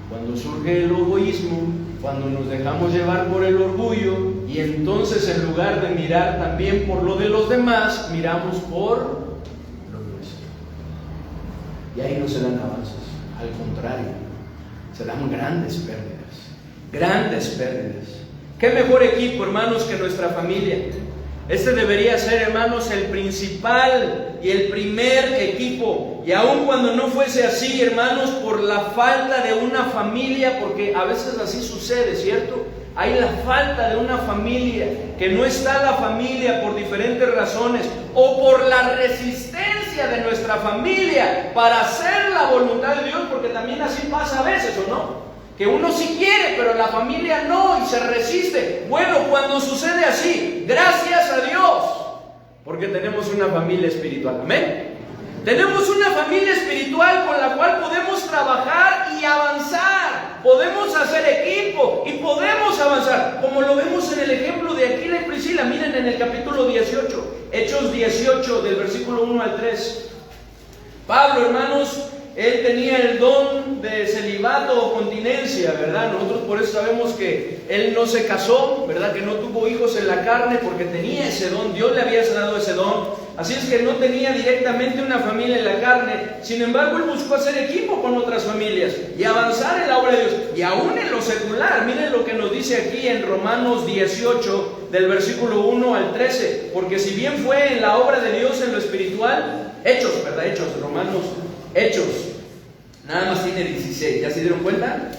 cuando surge el egoísmo, cuando nos dejamos llevar por el orgullo, y entonces en lugar de mirar también por lo de los demás, miramos por lo nuestro. Y ahí no se dan avances, al contrario, se dan grandes pérdidas, grandes pérdidas. ¿Qué mejor equipo, hermanos, que nuestra familia? Este debería ser, hermanos, el principal y el primer equipo. Y aun cuando no fuese así, hermanos, por la falta de una familia, porque a veces así sucede, ¿cierto? Hay la falta de una familia, que no está la familia por diferentes razones, o por la resistencia de nuestra familia para hacer la voluntad de Dios, porque también así pasa a veces, ¿o no? Que uno sí quiere, pero la familia no, y se resiste. Bueno, cuando sucede así, gracias a Dios, porque tenemos una familia espiritual. Amén. Tenemos una familia espiritual con la cual podemos trabajar y avanzar. Podemos hacer equipo y podemos avanzar. Como lo vemos en el ejemplo de Aquila y Priscila. Miren en el capítulo 18, Hechos 18, del versículo 1 al 3. Pablo, hermanos, él tenía el don de celibato o continencia, ¿verdad? Nosotros por eso sabemos que él no se casó, ¿verdad? Que no tuvo hijos en la carne porque tenía ese don, Dios le había dado ese don. Así es que no tenía directamente una familia en la carne. Sin embargo, él buscó hacer equipo con otras familias y avanzar en la obra de Dios. Y aún en lo secular, miren lo que nos dice aquí en Romanos 18, del versículo 1 al 13. Porque si bien fue en la obra de Dios en lo espiritual, Hechos, ¿verdad? Romanos, Hechos, nada más tiene 16, ¿ya se dieron cuenta?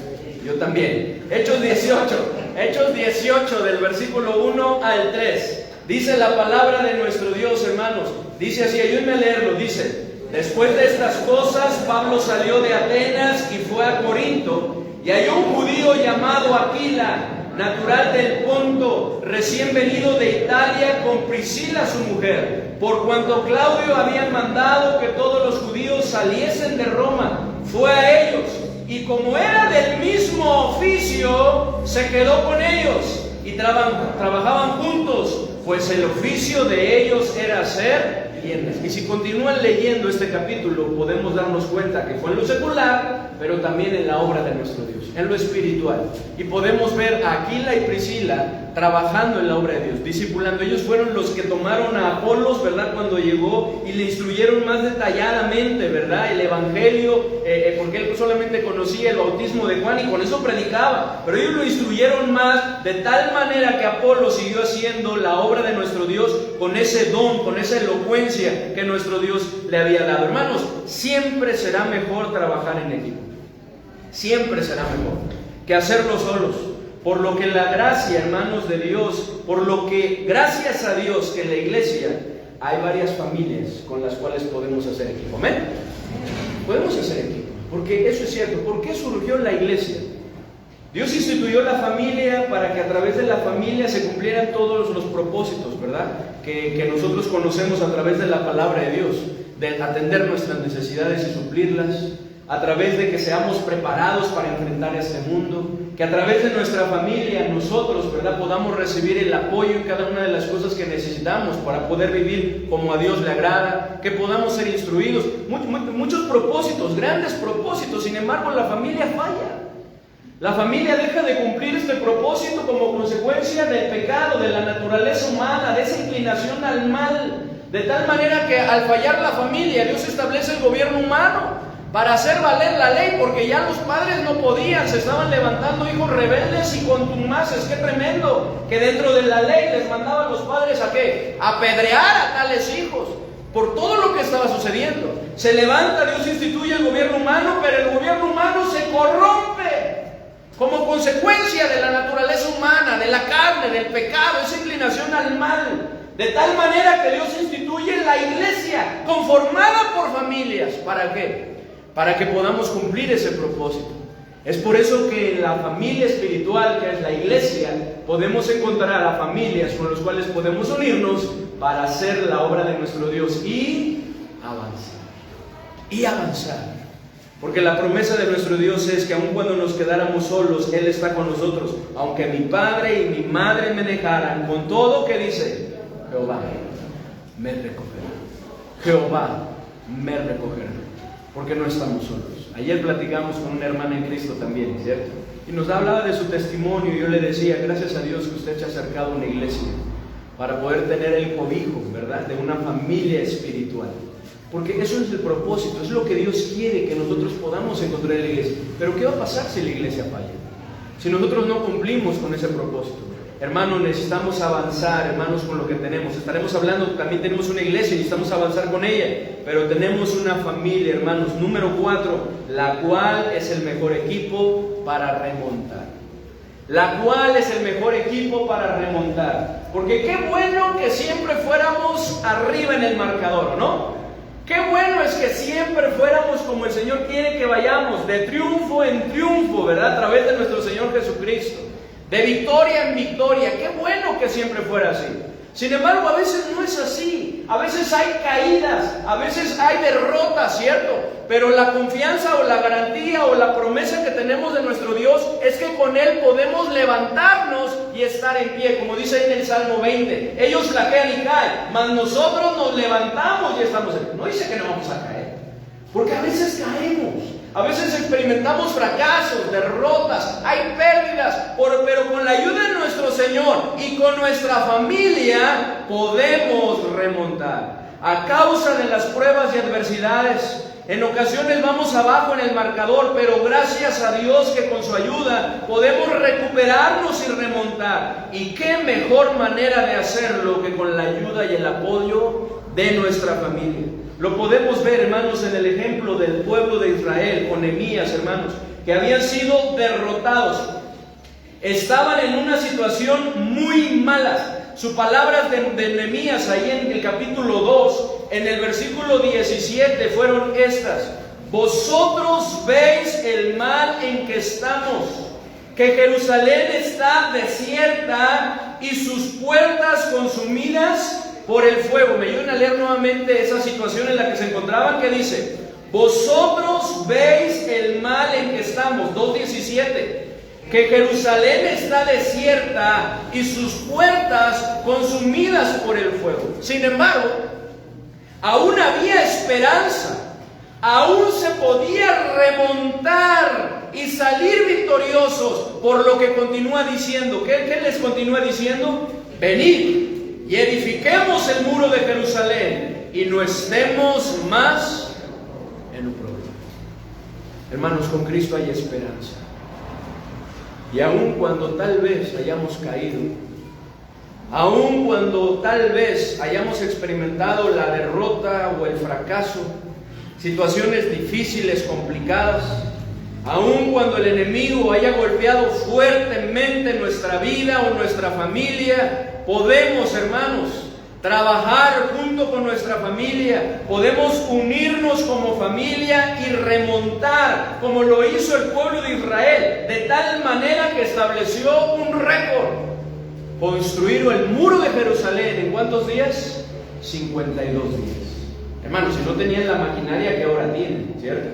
Yo también. Hechos 18 del versículo 1 al 3. Dice la palabra de nuestro Dios, hermanos. Dice así, ayúdenme a leerlo, dice: después de estas cosas, Pablo salió de Atenas y fue a Corinto, y halló un judío llamado Aquila, natural del Ponto, recién venido de Italia, con Priscila su mujer, por cuanto Claudio había mandado que todos los judíos saliesen de Roma. Fue a ellos, y como era del mismo oficio, se quedó con ellos, y trabajaban juntos, pues el oficio de ellos era hacer bienes. Y si continúan leyendo este capítulo, podemos darnos cuenta que fue en lo secular, pero también en la obra de nuestro Dios, en lo espiritual. Y podemos ver a Aquila y Priscila trabajando en la obra de Dios, discipulando. Ellos fueron los que tomaron a Apolos, ¿verdad?, cuando llegó, y le instruyeron más detalladamente, ¿verdad?, el evangelio, porque él solamente conocía el bautismo de Juan y con eso predicaba. Pero ellos lo instruyeron más, de tal manera que Apolos siguió haciendo la obra de nuestro Dios con ese don, con esa elocuencia que nuestro Dios le había dado. Hermanos, siempre será mejor trabajar en equipo. Siempre será mejor que hacerlo solos. Por lo que la gracia, hermanos de Dios, por lo que gracias a Dios que en la iglesia hay varias familias con las cuales podemos hacer equipo. ¿Amén? Podemos hacer equipo, porque eso es cierto. ¿Por qué surgió la iglesia? Dios instituyó la familia para que a través de la familia se cumplieran todos los propósitos, ¿verdad?, que nosotros conocemos a través de la palabra de Dios, de atender nuestras necesidades y suplirlas, a través de que seamos preparados para enfrentar este mundo, que a través de nuestra familia nosotros, ¿verdad?, podamos recibir el apoyo en cada una de las cosas que necesitamos para poder vivir como a Dios le agrada, que podamos ser instruidos. Muchos propósitos, grandes propósitos. Sin embargo, la familia falla. La familia deja de cumplir este propósito como consecuencia del pecado, de la naturaleza humana, de esa inclinación al mal. De tal manera que al fallar la familia, Dios establece el gobierno humano para hacer valer la ley, porque ya los padres no podían, se estaban levantando hijos rebeldes y contumaces. ¡Qué tremendo! Que dentro de la ley les mandaban los padres ¿a qué? A apedrear a tales hijos por todo lo que estaba sucediendo. Se levanta, Dios instituye el gobierno humano, pero el gobierno humano se corrompe como consecuencia de la naturaleza humana, de la carne, del pecado, esa inclinación al mal. De tal manera que Dios instituye la iglesia conformada por familias. ¿Para qué? Para que podamos cumplir ese propósito. Es por eso que en la familia espiritual, que es la iglesia, podemos encontrar a familias con las cuales podemos unirnos para hacer la obra de nuestro Dios y avanzar. Y avanzar. Porque la promesa de nuestro Dios es que aun cuando nos quedáramos solos, Él está con nosotros. Aunque mi padre y mi madre me dejaran, con todo que dice, Jehová me recogerá. Jehová me recogerá. Porque no estamos solos. Ayer platicamos con una hermana en Cristo también, ¿cierto? Y nos hablaba de su testimonio, y yo le decía, gracias a Dios que usted se ha acercado a una iglesia para poder tener el cobijo, ¿verdad?, de una familia espiritual. Porque eso es el propósito, es lo que Dios quiere que nosotros podamos encontrar en la iglesia. Pero ¿qué va a pasar si la iglesia falla? si nosotros no cumplimos con ese propósito? Hermanos, necesitamos avanzar, hermanos, con lo que tenemos. Estaremos hablando, también tenemos una iglesia y necesitamos avanzar con ella, pero tenemos una familia, hermanos. Número 4, la cual es el mejor equipo para remontar. La cual es el mejor equipo para remontar. Porque qué bueno que siempre fuéramos arriba en el marcador, ¿no? Qué bueno es que siempre fuéramos como el Señor quiere que vayamos, de triunfo en triunfo, ¿verdad? A través de nuestro Señor Jesucristo. De victoria en victoria. Qué bueno que siempre fuera así. Sin embargo, a veces no es así. A veces hay caídas, a veces hay derrotas, ¿cierto? Pero la confianza o la garantía o la promesa que tenemos de nuestro Dios es que con Él podemos levantarnos y estar en pie. Como dice en el Salmo 20, ellos flaquean y caen, mas nosotros nos levantamos y estamos en pie. No dice que no vamos a caer, porque a veces caemos. A veces experimentamos fracasos, derrotas, hay pérdidas, pero con la ayuda de nuestro Señor y con nuestra familia podemos remontar. A causa de las pruebas y adversidades, en ocasiones vamos abajo en el marcador, pero gracias a Dios que con su ayuda podemos recuperarnos y remontar. Y qué mejor manera de hacerlo que con la ayuda y el apoyo de nuestra familia. Lo podemos ver, hermanos, en el ejemplo del pueblo de Israel, con Nehemías, hermanos, que habían sido derrotados. Estaban en una situación muy mala. Sus palabras de Nehemías, ahí en el capítulo 2, en el versículo 17, fueron estas: vosotros veis el mal en que estamos, que Jerusalén está desierta y sus puertas consumidas por el fuego. Me ayudan a leer nuevamente esa situación en la que se encontraban, que dice: vosotros veis el mal en que estamos. 2:17, que Jerusalén está desierta y sus puertas consumidas por el fuego. Sin embargo, aún había esperanza, aún se podía remontar y salir victoriosos, por lo que continúa diciendo. ¿Qué les continúa diciendo? Venid y edifiquemos el muro de Jerusalén y no estemos más en un problema. Hermanos, con Cristo hay esperanza. Y aun cuando tal vez hayamos caído, aun cuando tal vez hayamos experimentado la derrota o el fracaso, situaciones difíciles, complicadas, aun cuando el enemigo haya golpeado fuertemente nuestra vida o nuestra familia, podemos, hermanos, trabajar junto con nuestra familia, podemos unirnos como familia y remontar, como lo hizo el pueblo de Israel, de tal manera que estableció un récord: construir el muro de Jerusalén. ¿En cuántos días? 52 días. Hermanos, si no tenían la maquinaria que ahora tienen, ¿cierto?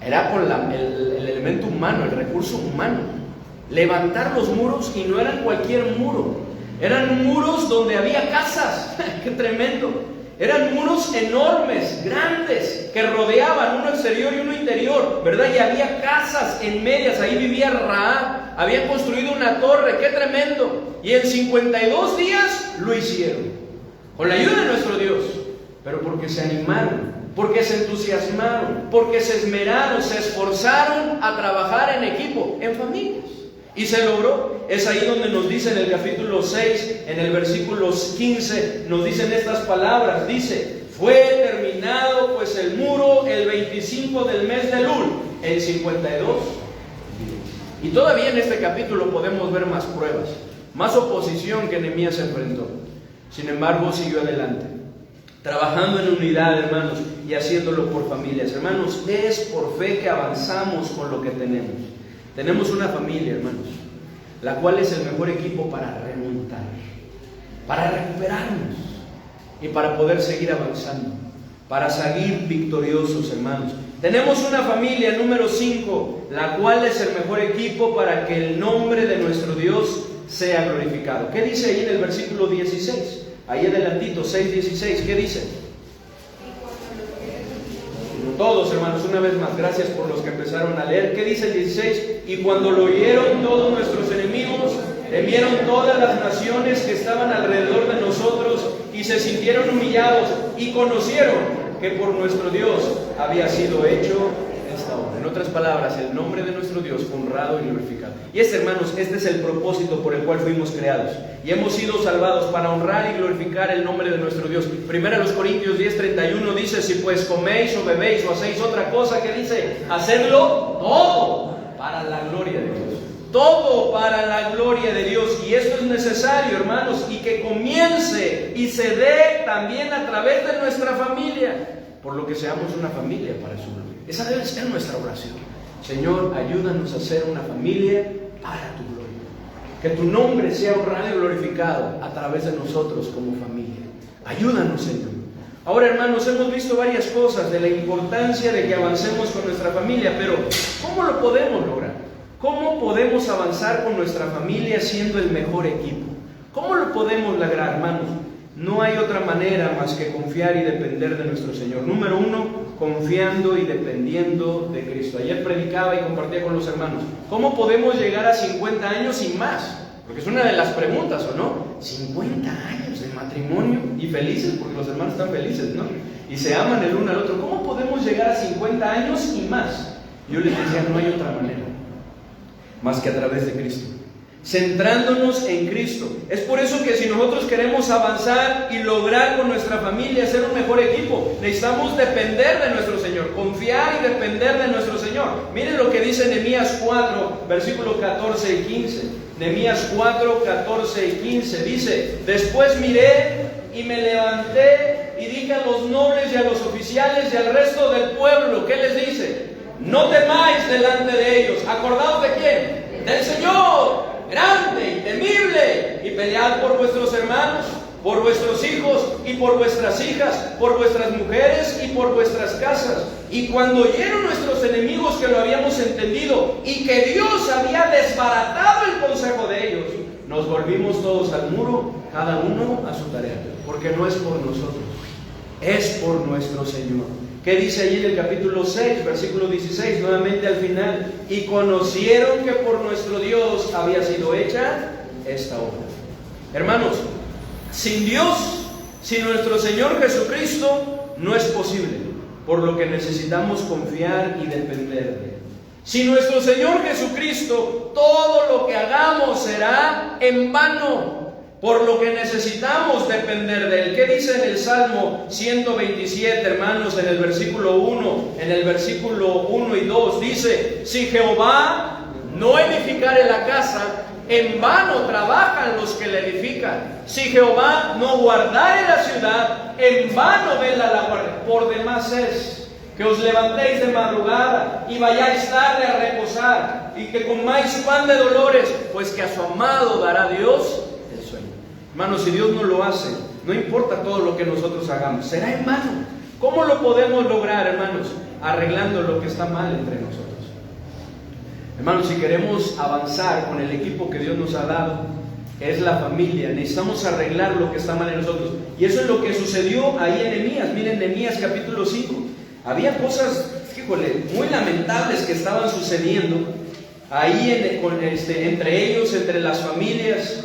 Era por el elemento humano, el recurso humano. Levantar los muros, y no eran cualquier muro. Eran muros donde había casas. ¡Qué tremendo! Eran muros enormes, grandes, que rodeaban uno exterior y uno interior, ¿verdad? Y había casas en medias. Ahí vivía Rahab. Habían construido una torre. ¡Qué tremendo! Y en 52 días lo hicieron, con la ayuda de nuestro Dios. Pero porque se animaron, porque se entusiasmaron, porque se esmeraron, se esforzaron a trabajar en equipo, en familias. Y se logró. Es ahí donde nos dice en el capítulo 6, en el versículo 15, nos dicen estas palabras. Dice: fue terminado pues el muro el 25 del mes de Elul, en 52. Y todavía en este capítulo podemos ver más pruebas, más oposición que Nehemías enfrentó. Sin embargo, siguió adelante, trabajando en unidad, hermanos, y haciéndolo por familias. Hermanos, es por fe que avanzamos con lo que tenemos. Tenemos una familia, hermanos, la cual es el mejor equipo para remontar, para recuperarnos y para poder seguir avanzando, para seguir victoriosos, hermanos. Tenemos una familia, número 5, la cual es el mejor equipo para que el nombre de nuestro Dios sea glorificado. ¿Qué dice ahí en el versículo 16? Ahí adelantito, 6:16, ¿qué dice? Todos, hermanos, una vez más, gracias por los que empezaron a leer. ¿Qué dice el 16? Y cuando lo oyeron todos nuestros enemigos, temieron todas las naciones que estaban alrededor de nosotros y se sintieron humillados y conocieron que por nuestro Dios había sido hecho esta obra. otras palabras, el nombre de nuestro Dios honrado y glorificado. Y hermanos, este es el propósito por el cual fuimos creados. Y hemos sido salvados para honrar y glorificar el nombre de nuestro Dios. Primera Corintios 10:31 dice, si pues coméis o bebéis o hacéis otra cosa, ¿qué dice? Hacedlo todo para la gloria de Dios. Todo para la gloria de Dios. Y esto es necesario, hermanos, y que comience y se dé también a través de nuestra familia, por lo que seamos una familia para su gloria. Esa debe ser nuestra oración. Señor, ayúdanos a ser una familia para tu gloria. Que tu nombre sea honrado y glorificado a través de nosotros como familia. Ayúdanos, Señor. Ahora, hermanos, hemos visto varias cosas de la importancia de que avancemos con nuestra familia, pero ¿cómo lo podemos lograr? ¿Cómo podemos avanzar con nuestra familia siendo el mejor equipo? ¿Cómo lo podemos lograr, hermanos? No hay otra manera más que confiar y depender de nuestro Señor. Número uno, confiando y dependiendo de Cristo. Ayer predicaba y compartía con los hermanos. ¿Cómo podemos llegar a 50 años y más? Porque es una de las preguntas, ¿o no? 50 años de matrimonio y felices, porque los hermanos están felices, ¿no? Y se aman el uno al otro. ¿Cómo podemos llegar a 50 años y más? Yo les decía, no hay otra manera más que a través de Cristo. Centrándonos en Cristo. Es por eso que si nosotros queremos avanzar y lograr con nuestra familia ser un mejor equipo, necesitamos depender de nuestro Señor, confiar y depender de nuestro Señor. Miren lo que dice Nehemías 4, versículos 14 y 15. Nehemías 4, 14 y 15 dice, después miré y me levanté y dije a los nobles y a los oficiales y al resto del pueblo, ¿qué les dice? No temáis delante de ellos. ¿Acordaos de quién? Del Señor, grande y temible, y pelead por vuestros hermanos, por vuestros hijos y por vuestras hijas, por vuestras mujeres y por vuestras casas. Y cuando oyeron nuestros enemigos que lo habíamos entendido y que Dios había desbaratado el consejo de ellos, nos volvimos todos al muro, cada uno a su tarea, porque no es por nosotros, es por nuestro Señor. ¿Qué dice allí en el capítulo 6, versículo 16, nuevamente al final? Y conocieron que por nuestro Dios había sido hecha esta obra. Hermanos, sin Dios, sin nuestro Señor Jesucristo, no es posible, por lo que necesitamos confiar y depender de Él. Sin nuestro Señor Jesucristo, todo lo que hagamos será en vano, por lo que necesitamos depender de Él. ¿Qué dice en el Salmo 127, hermanos, en el versículo 1? En el versículo 1 y 2 dice, si Jehová no edificare la casa, en vano trabajan los que la edifican. Si Jehová no guardare la ciudad, en vano vela la guardia. Por demás es que os levantéis de madrugada y vayáis tarde a reposar, y que comáis pan de dolores, pues que a su amado dará Dios el sueño. Hermanos, si Dios no lo hace, no importa todo lo que nosotros hagamos, será en vano. ¿Cómo lo podemos lograr, hermanos? Arreglando lo que está mal entre nosotros. Hermanos, si queremos avanzar con el equipo que Dios nos ha dado, que es la familia, necesitamos arreglar lo que está mal en nosotros. Y eso es lo que sucedió ahí en Nehemías. Miren Nehemías capítulo 5. Había cosas, muy lamentables que estaban sucediendo ahí entre ellos, entre las familias.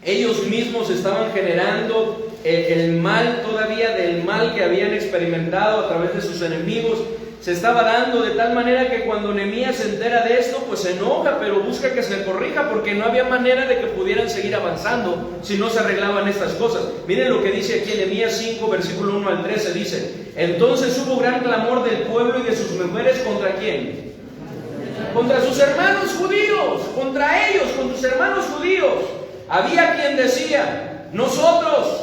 Ellos mismos estaban generando el mal todavía del mal que habían experimentado a través de sus enemigos. Se estaba dando de tal manera que cuando Nehemías se entera de esto, pues se enoja, pero busca que se corrija, porque no había manera de que pudieran seguir avanzando si no se arreglaban estas cosas. Miren lo que dice aquí en Nehemías 5, versículo 1 al 13, dice, entonces hubo gran clamor del pueblo y de sus mujeres, ¿contra quién? Contra sus hermanos judíos, contra ellos, con sus hermanos judíos. Había quien decía, nosotros,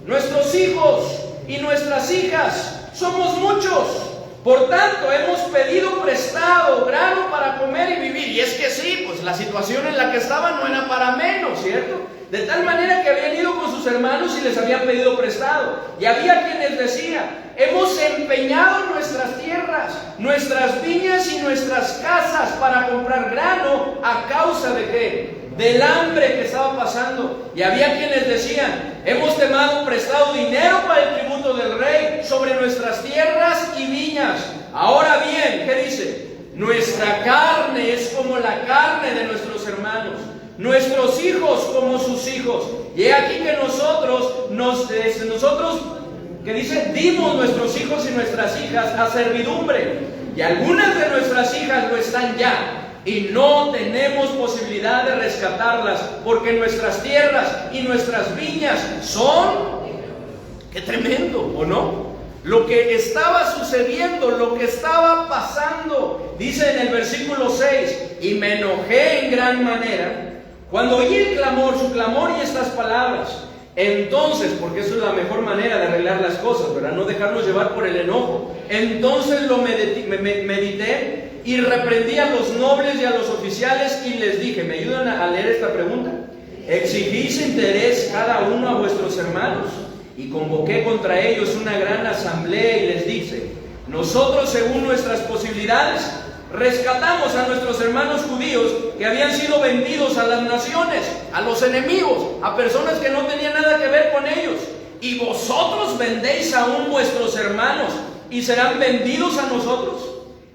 nuestros hijos y nuestras hijas, somos muchos. Por tanto, hemos pedido prestado grano para comer y vivir. Y es que sí, pues la situación en la que estaban no era para menos, ¿cierto? De tal manera que habían ido con sus hermanos y les habían pedido prestado. Y había quienes decían, hemos empeñado nuestras tierras, nuestras viñas y nuestras casas para comprar grano. ¿A causa de qué? Del hambre que estaba pasando. Y había quienes decían, hemos tomado prestado dinero para el tributo del rey sobre nuestras tierras y viñas. Ahora bien, ¿qué dice? Nuestra carne es como la carne de nuestros hermanos, nuestros hijos como sus hijos. Y he aquí que nosotros, ¿qué dice? Dimos nuestros hijos y nuestras hijas a servidumbre. y algunas de nuestras hijas lo están ya. Y no tenemos posibilidad de rescatarlas porque nuestras tierras y nuestras viñas son... ¡Qué tremendo! ¿O no? Lo que estaba sucediendo, lo que estaba pasando. Dice en el versículo 6: y me enojé en gran manera cuando oí el clamor, su clamor y estas palabras. Entonces, porque eso es la mejor manera de arreglar las cosas, ¿verdad? No dejarnos llevar por el enojo. Entonces lo medité y reprendí a los nobles y a los oficiales y les dije, ¿me ayudan a leer esta pregunta? ¿Exigís interés cada uno a vuestros hermanos? Y convoqué contra ellos una gran asamblea y les dije, nosotros según nuestras posibilidades rescatamos a nuestros hermanos judíos que habían sido vendidos a las naciones, a los enemigos, a personas que no tenían nada que ver con ellos. Y vosotros vendéis aún vuestros hermanos y serán vendidos a nosotros.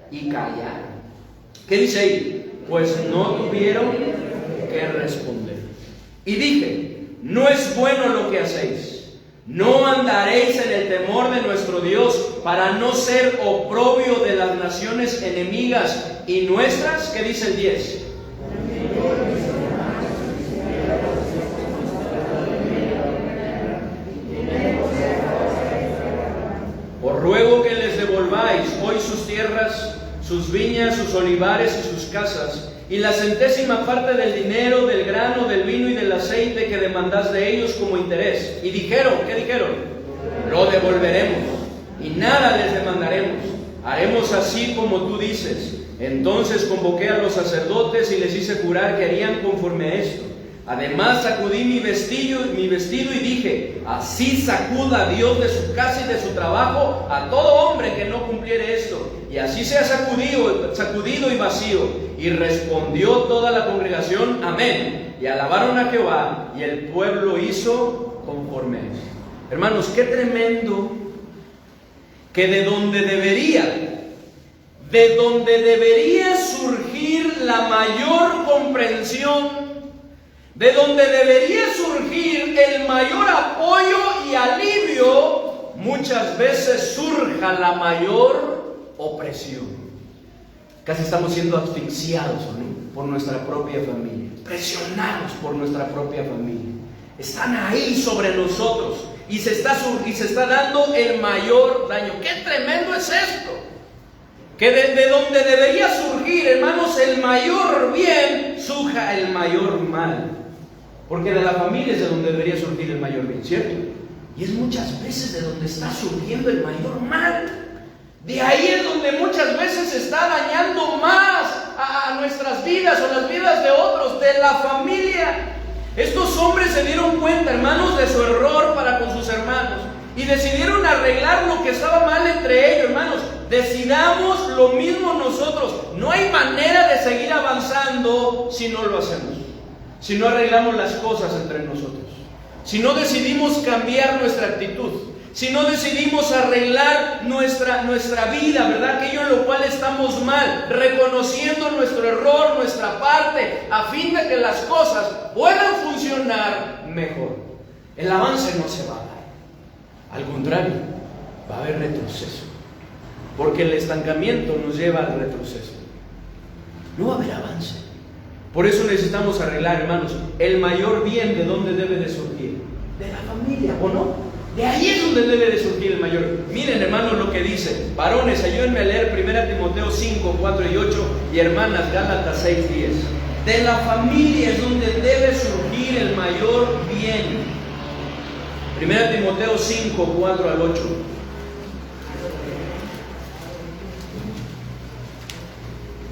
Y callaron. ¿Qué dice ahí? Pues no tuvieron que responder. Y dije, no es bueno lo que hacéis. No andaréis en el temor de nuestro Dios para no ser oprobio de las naciones enemigas y nuestras. ¿Qué dice el 10? Os ruego que les devolváis hoy sus tierras, sus viñas, sus olivares y sus casas, y la centésima parte del dinero, del grano, del vino y del aceite que demandás de ellos como interés. Y dijeron, ¿qué dijeron? Lo devolveremos y nada les demandaremos. Haremos así como tú dices. Entonces convoqué a los sacerdotes y les hice jurar que harían conforme a esto. Además sacudí mi vestido y dije, así sacuda Dios de su casa y de su trabajo a todo hombre que no cumpliere esto, y así sea sacudido y vacío. Y respondió toda la congregación, amén. Y alabaron a Jehová, y el pueblo hizo conforme a esto. Hermanos, qué tremendo que de donde debería surgir la mayor comprensión, de donde debería surgir el mayor apoyo y alivio, muchas veces surja la mayor opresión. Casi estamos siendo asfixiados, ¿no?, por nuestra propia familia, presionados por nuestra propia familia. Están ahí sobre nosotros y se está dando el mayor daño. ¡Qué tremendo es esto! Que de donde debería surgir, hermanos, el mayor bien, surja el mayor mal. Porque de la familia es de donde debería surgir el mayor bien, ¿cierto? Y es muchas veces de donde está surgiendo el mayor mal. De ahí es donde muchas veces se está dañando más a nuestras vidas o las vidas de otros, de la familia. Estos hombres se dieron cuenta, hermanos, de su error para con sus hermanos y decidieron arreglar lo que estaba mal entre ellos. Hermanos, decidamos lo mismo nosotros. No hay manera de seguir avanzando si no lo hacemos, si no arreglamos las cosas entre nosotros, si no decidimos cambiar nuestra actitud, si no decidimos arreglar nuestra vida, ¿verdad? Aquello en lo cual estamos mal, reconociendo nuestro error, nuestra parte, a fin de que las cosas puedan funcionar mejor. El avance no se va a dar, al contrario, va a haber retroceso, porque el estancamiento nos lleva al retroceso. No va a haber avance. Por eso necesitamos arreglar, hermanos, el mayor bien. ¿De dónde debe de surgir? De la familia, ¿o no? De ahí es donde debe de surgir el mayor. Miren, hermanos, lo que dice. Varones, ayúdenme a leer 1 Timoteo 5, 4 y 8, y hermanas, Gálatas 6, 10. De la familia es donde debe surgir el mayor bien. 1 Timoteo 5, 4 al 8.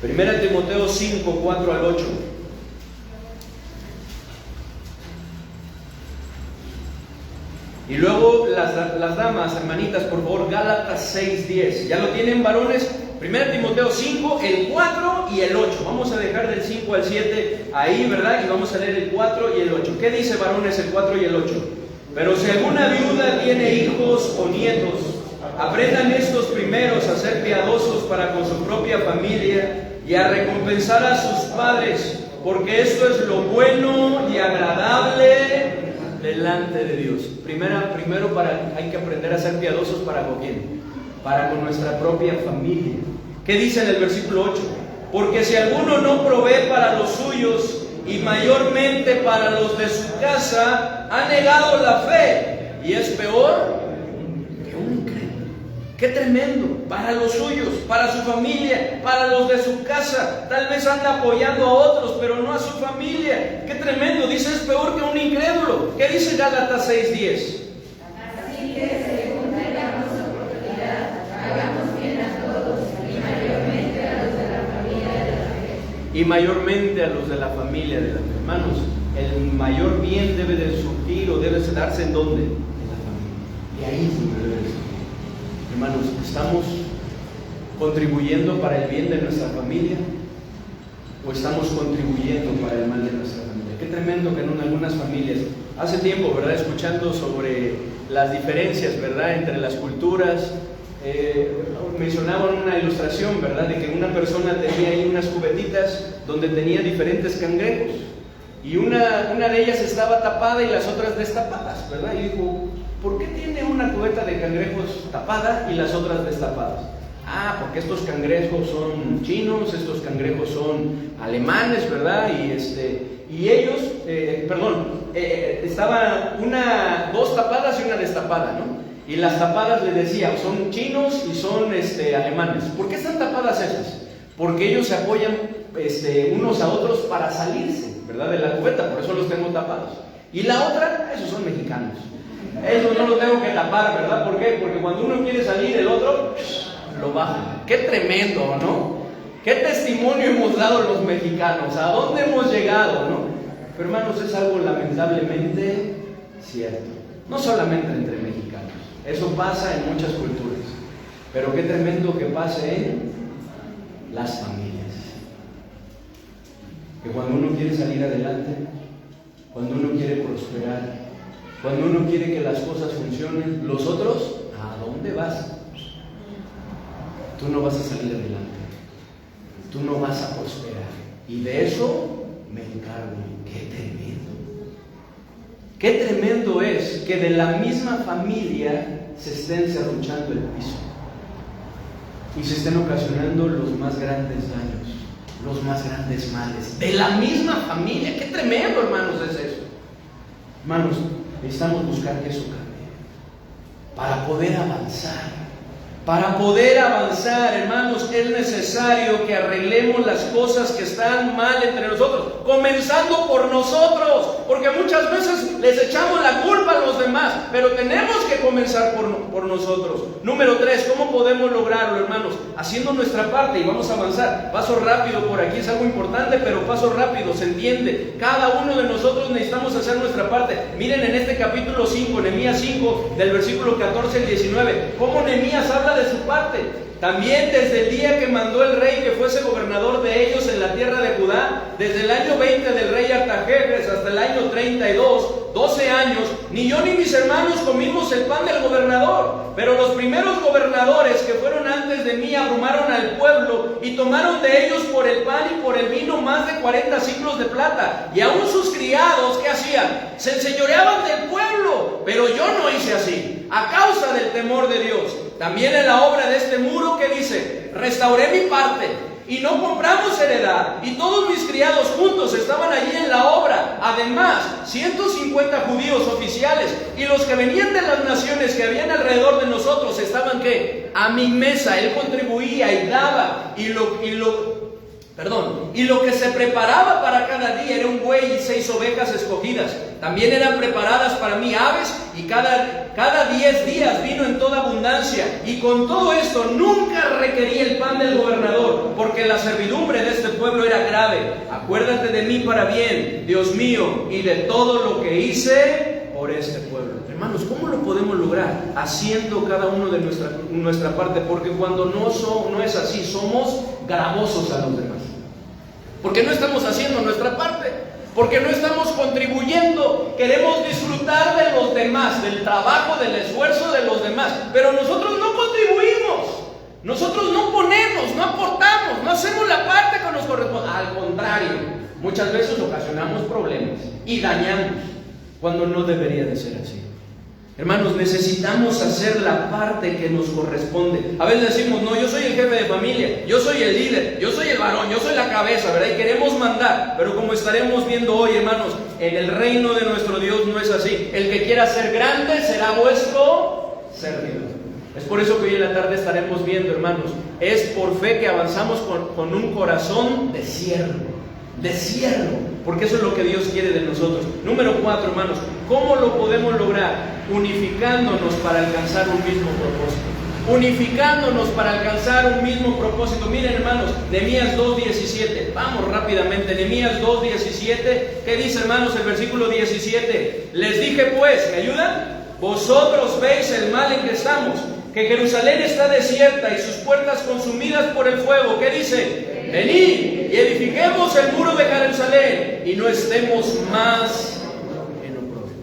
Primera Timoteo 5, 4 al 8. Y luego las damas, hermanitas, por favor, Gálatas 6, 10. ¿Ya lo tienen, varones? 1 Timoteo 5, el 4 y el 8. Vamos a dejar del 5 al 7 ahí, ¿verdad? Y vamos a leer el 4 y el 8. ¿Qué dice, varones, el 4 y el 8? Pero si alguna viuda tiene hijos o nietos, aprendan estos primeros a ser piadosos para con su propia familia y a recompensar a sus padres, porque esto es lo bueno y agradable delante de Dios. Primero hay que aprender a ser piadosos para con quién, para con nuestra propia familia. ¿Qué dice en el versículo 8? Porque si alguno no provee para los suyos y mayormente para los de su casa, ha negado la fe y es peor que un incrédulo. ¡Qué tremendo! Para los suyos, para su familia, para los de su casa. Tal vez anda apoyando a otros, pero no a su familia. ¡Qué tremendo! Dice, es peor que un incrédulo. ¿Qué dice Gálatas 6:10? Así que según tengamos oportunidad, hagamos bien a todos y mayormente a los de la familia de la fe. Y mayormente a los de la familia de la fe. Hermanos, el mayor bien debe de surgir o debe de darse ¿en dónde? En la familia. Y ahí es donde debe de surgir. Hermanos, ¿estamos contribuyendo para el bien de nuestra familia o estamos contribuyendo para el mal de nuestra familia? Qué tremendo que en algunas familias, hace tiempo, ¿verdad?, escuchando sobre las diferencias, ¿verdad?, entre las culturas, mencionaban una ilustración, ¿verdad?, de que una persona tenía ahí unas cubetitas donde tenía diferentes cangrejos y una de ellas estaba tapada y las otras destapadas, ¿verdad? Y dijo, ¿por qué tiene una cubeta de cangrejos tapada y las otras destapadas? Ah, porque estos cangrejos son chinos, estos cangrejos son alemanes, ¿verdad? Y ellos, estaban dos tapadas y una destapada, ¿no? Y las tapadas les decía, son chinos y son alemanes. ¿Por qué están tapadas esas? Porque ellos se apoyan unos a otros para salirse, ¿verdad?, de la cubeta, por eso los tengo tapados. Y la otra, esos son mexicanos. Esos no los tengo que tapar, ¿verdad? ¿Por qué? Porque cuando uno quiere salir, el otro lo baja. ¡Qué tremendo!, ¿no? ¿Qué testimonio hemos dado los mexicanos? ¿A dónde hemos llegado, no? Pero hermanos, es algo lamentablemente cierto. No solamente entre mexicanos. Eso pasa en muchas culturas. Pero qué tremendo que pase en las familias. Que cuando uno quiere salir adelante, cuando uno quiere prosperar, cuando uno quiere que las cosas funcionen, los otros, ¿a dónde vas? Tú no vas a salir adelante. Tú no vas a prosperar. Y de eso me encargo. ¡Qué tremendo! ¡Qué tremendo es que de la misma familia se estén serruchando el piso y se estén ocasionando los más grandes daños, los más grandes males? De la misma familia. ¡Qué tremendo, hermanos, es eso! Hermanos, necesitamos buscar que eso cambie para poder avanzar. Para poder avanzar, hermanos, es necesario que arreglemos las cosas que están mal entre nosotros, comenzando por nosotros, porque muchas veces les echamos la culpa a los demás, pero tenemos que comenzar por nosotros. Número 3, ¿cómo podemos lograrlo, hermanos? Haciendo nuestra parte, y vamos a avanzar. Paso rápido por aquí, es algo importante, pero paso rápido, se entiende. Cada uno de nosotros necesitamos hacer nuestra parte. Miren en este capítulo 5, Nehemías 5, del versículo 14 al 19, cómo Nehemías habla de su parte. También desde el día que mandó el rey que fuese gobernador de ellos en la tierra de Judá, desde el año 20 del rey Artajerjes hasta el año 32, 12 años, ni yo ni mis hermanos comimos el pan del gobernador. Pero los primeros gobernadores que fueron antes de mí abrumaron al pueblo y tomaron de ellos por el pan y por el vino más de 40 siclos de plata. Y aún sus criados, ¿qué hacían? Se enseñoreaban del pueblo. Pero yo no hice así, a causa del temor de Dios. También en la obra de este muro, que dice, restauré mi parte y no compramos heredad, y todos mis criados juntos estaban allí en la obra. Además, 150 judíos oficiales y los que venían de las naciones que habían alrededor de nosotros estaban, ¿qué? A mi mesa. Él contribuía y daba, y lo que se preparaba para cada día era un buey y 6 ovejas escogidas. También eran preparadas para mí aves, y cada 10 días vino en toda abundancia. Y con todo esto nunca requerí el pan del gobernador, porque la servidumbre de este pueblo era grave. Acuérdate de mí para bien, Dios mío, y de todo lo que hice por este pueblo. Hermanos, ¿cómo lo podemos lograr? Haciendo cada uno de nuestra parte, porque cuando no es así, somos gravosos a los demás. Porque no estamos haciendo nuestra parte, porque no estamos contribuyendo. Queremos disfrutar de los demás, del trabajo, del esfuerzo de los demás, pero nosotros no contribuimos, nosotros no ponemos, no aportamos, no hacemos la parte que nos corresponde. Al contrario, muchas veces ocasionamos problemas y dañamos, cuando no debería de ser así. Hermanos, necesitamos hacer la parte que nos corresponde. A veces decimos, no, yo soy el jefe de familia, yo soy el líder, yo soy el varón, yo soy la cabeza, ¿verdad? Y queremos mandar, pero como estaremos viendo hoy, hermanos, en el reino de nuestro Dios no es así. El que quiera ser grande será vuestro servidor. Es por eso que hoy en la tarde estaremos viendo, hermanos, es por fe que avanzamos con un corazón de siervo, porque eso es lo que Dios quiere de nosotros. Número 4, hermanos, ¿cómo lo podemos lograr? Unificándonos para alcanzar un mismo propósito. Unificándonos para alcanzar un mismo propósito. Miren, hermanos, Nehemías 2:17. Vamos rápidamente, Nehemías 2:17. ¿Qué dice, hermanos, el versículo 17? Les dije pues, ¿me ayudan? Vosotros veis el mal en que estamos, que Jerusalén está desierta y sus puertas consumidas por el fuego. ¿Qué dice? Venid y edifiquemos el muro de Jerusalén y no estemos más en oprobio.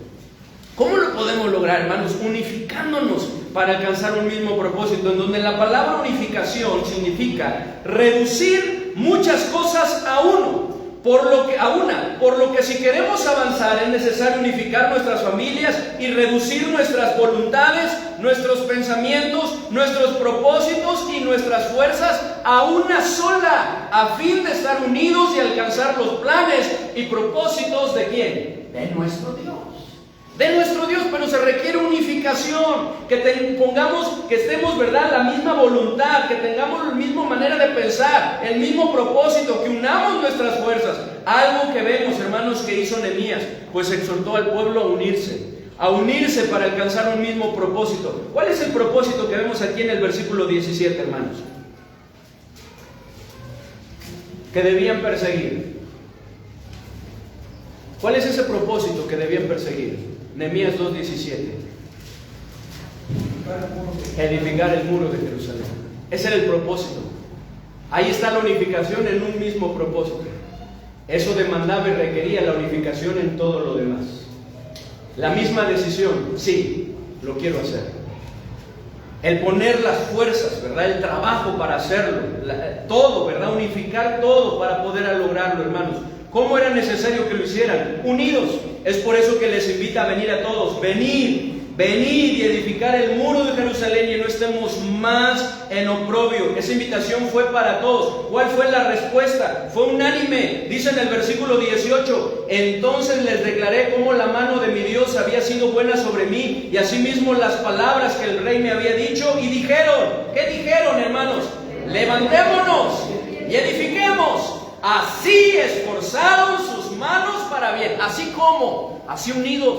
¿Cómo lo podemos lograr, hermanos? Unificándonos para alcanzar un mismo propósito, en donde la palabra unificación significa reducir muchas cosas a uno. Por lo que si queremos avanzar es necesario unificar nuestras familias y reducir nuestras voluntades, nuestros pensamientos, nuestros propósitos y nuestras fuerzas a una sola, a fin de estar unidos y alcanzar los planes y propósitos ¿de quién? De nuestro Dios. De nuestro Dios, pero se requiere unificación, que estemos, ¿verdad?, la misma voluntad, que tengamos la misma manera de pensar, el mismo propósito, que unamos nuestras fuerzas. Algo que vemos, hermanos, que hizo Nehemías, pues exhortó al pueblo a unirse para alcanzar un mismo propósito. ¿Cuál es el propósito que vemos aquí en el versículo 17, hermanos? Que debían perseguir. ¿Cuál es ese propósito que debían perseguir? Nehemías 2:17. Edificar el muro de Jerusalén. Ese era el propósito. Ahí está la unificación en un mismo propósito. Eso demandaba y requería la unificación en todo lo demás. La misma decisión, sí, lo quiero hacer. El poner las fuerzas, ¿verdad? El trabajo para hacerlo, todo, ¿verdad? Unificar todo para poder lograrlo, hermanos. ¿Cómo era necesario que lo hicieran? Unidos. Es por eso que les invita a venir a todos. Venid y edificar el muro de Jerusalén y no estemos más en oprobio. Esa invitación fue para todos. ¿Cuál fue la respuesta? Fue unánime. Dice en el versículo 18: entonces les declaré cómo la mano de mi Dios había sido buena sobre mí, y asimismo las palabras que el rey me había dicho, y dijeron, ¿qué dijeron, hermanos? Levantémonos y edifiquemos. Así esforzaron sus manos para bien. Así como, así unidos,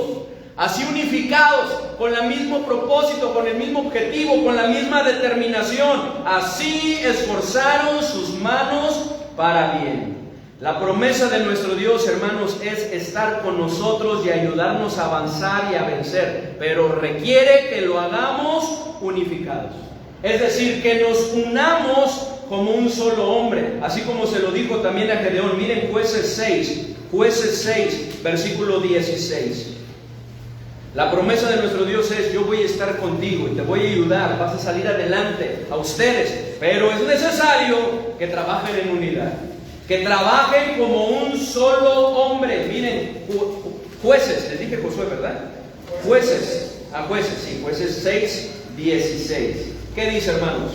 así unificados, con el mismo propósito, con el mismo objetivo, con la misma determinación. Así esforzaron sus manos para bien. La promesa de nuestro Dios, hermanos, es estar con nosotros y ayudarnos a avanzar y a vencer, pero requiere que lo hagamos unificados. Es decir, que nos unamos como un solo hombre, así como se lo dijo también a Gedeón. Miren Jueces 6, versículo 16. La promesa de nuestro Dios es: yo voy a estar contigo y te voy a ayudar, vas a salir adelante, a ustedes, pero es necesario que trabajen en unidad, que trabajen como un solo hombre. Miren, Jueces, les dije Josué, ¿verdad? Jueces 6, 16. ¿Qué dice, hermanos?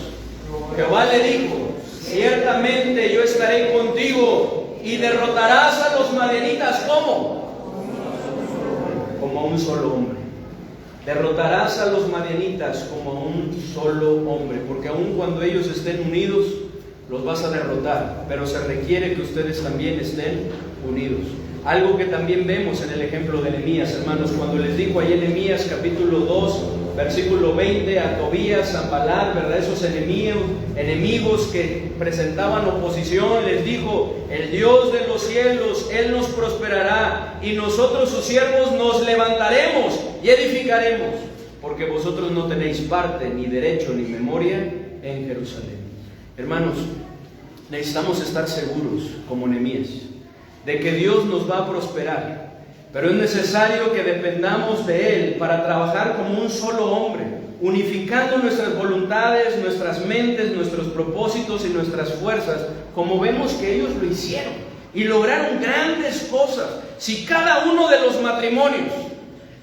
Jehová le dijo: ciertamente yo estaré contigo y derrotarás a los madianitas. ¿Cómo? Como un solo hombre. Derrotarás a los madianitas como un solo hombre, porque aun cuando ellos estén unidos, los vas a derrotar, pero se requiere que ustedes también estén unidos. Algo que también vemos en el ejemplo de Nehemías, hermanos, cuando les dijo ahí en Nehemías capítulo 2, versículo 20, a Tobías, Sanbalat, ¿verdad? Esos enemigos que presentaban oposición, les dijo: el Dios de los cielos, Él nos prosperará, y nosotros sus siervos nos levantaremos y edificaremos, porque vosotros no tenéis parte, ni derecho, ni memoria en Jerusalén. Hermanos, necesitamos estar seguros, como Nehemías, de que Dios nos va a prosperar, pero es necesario que dependamos de Él para trabajar como un solo hombre, unificando nuestras voluntades, nuestras mentes, nuestros propósitos y nuestras fuerzas, como vemos que ellos lo hicieron y lograron grandes cosas. Si cada uno de los matrimonios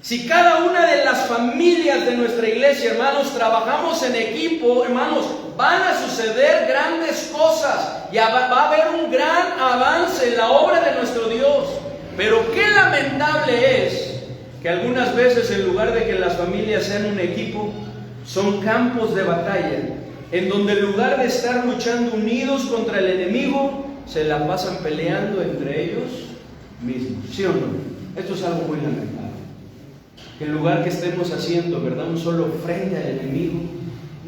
Si cada una de las familias de nuestra iglesia, hermanos, trabajamos en equipo, hermanos, van a suceder grandes cosas y va a haber un gran avance en la obra de nuestro Dios. Pero qué lamentable es que algunas veces, en lugar de que las familias sean un equipo, son campos de batalla, en donde en lugar de estar luchando unidos contra el enemigo, se la pasan peleando entre ellos mismos. ¿Sí o no? Esto es algo muy lamentable. Que en lugar que estemos haciendo, ¿verdad?, un solo frente al enemigo,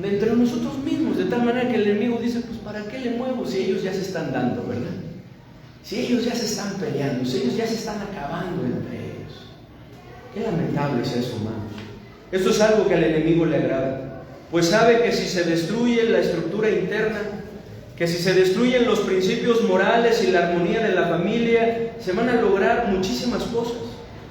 entre nosotros mismos, de tal manera que el enemigo dice, pues ¿para qué le muevo si ellos ya se están dando, verdad? Si ellos ya se están peleando, si ellos ya se están acabando entre ellos. Qué lamentable es eso, hermanos. Esto es algo que al enemigo le agrada, pues sabe que si se destruye la estructura interna, que si se destruyen los principios morales y la armonía de la familia, se van a lograr muchísimas cosas.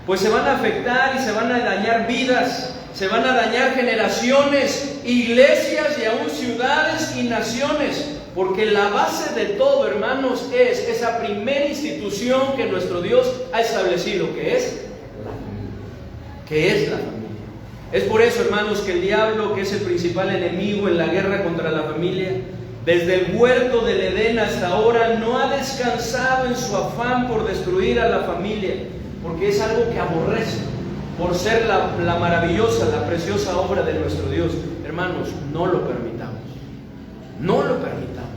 Pues se van a afectar y se van a dañar vidas, se van a dañar generaciones, iglesias y aún ciudades y naciones. Porque la base de todo, hermanos, es esa primera institución que nuestro Dios ha establecido, que es la familia. Que es la familia. Es por eso, hermanos, que el diablo, que es el principal enemigo en la guerra contra la familia, desde el huerto del Edén hasta ahora, no ha descansado en su afán por destruir a la familia. Porque es algo que aborrece, por ser la maravillosa, la preciosa obra de nuestro Dios. Hermanos, no lo permitamos. No lo permitamos.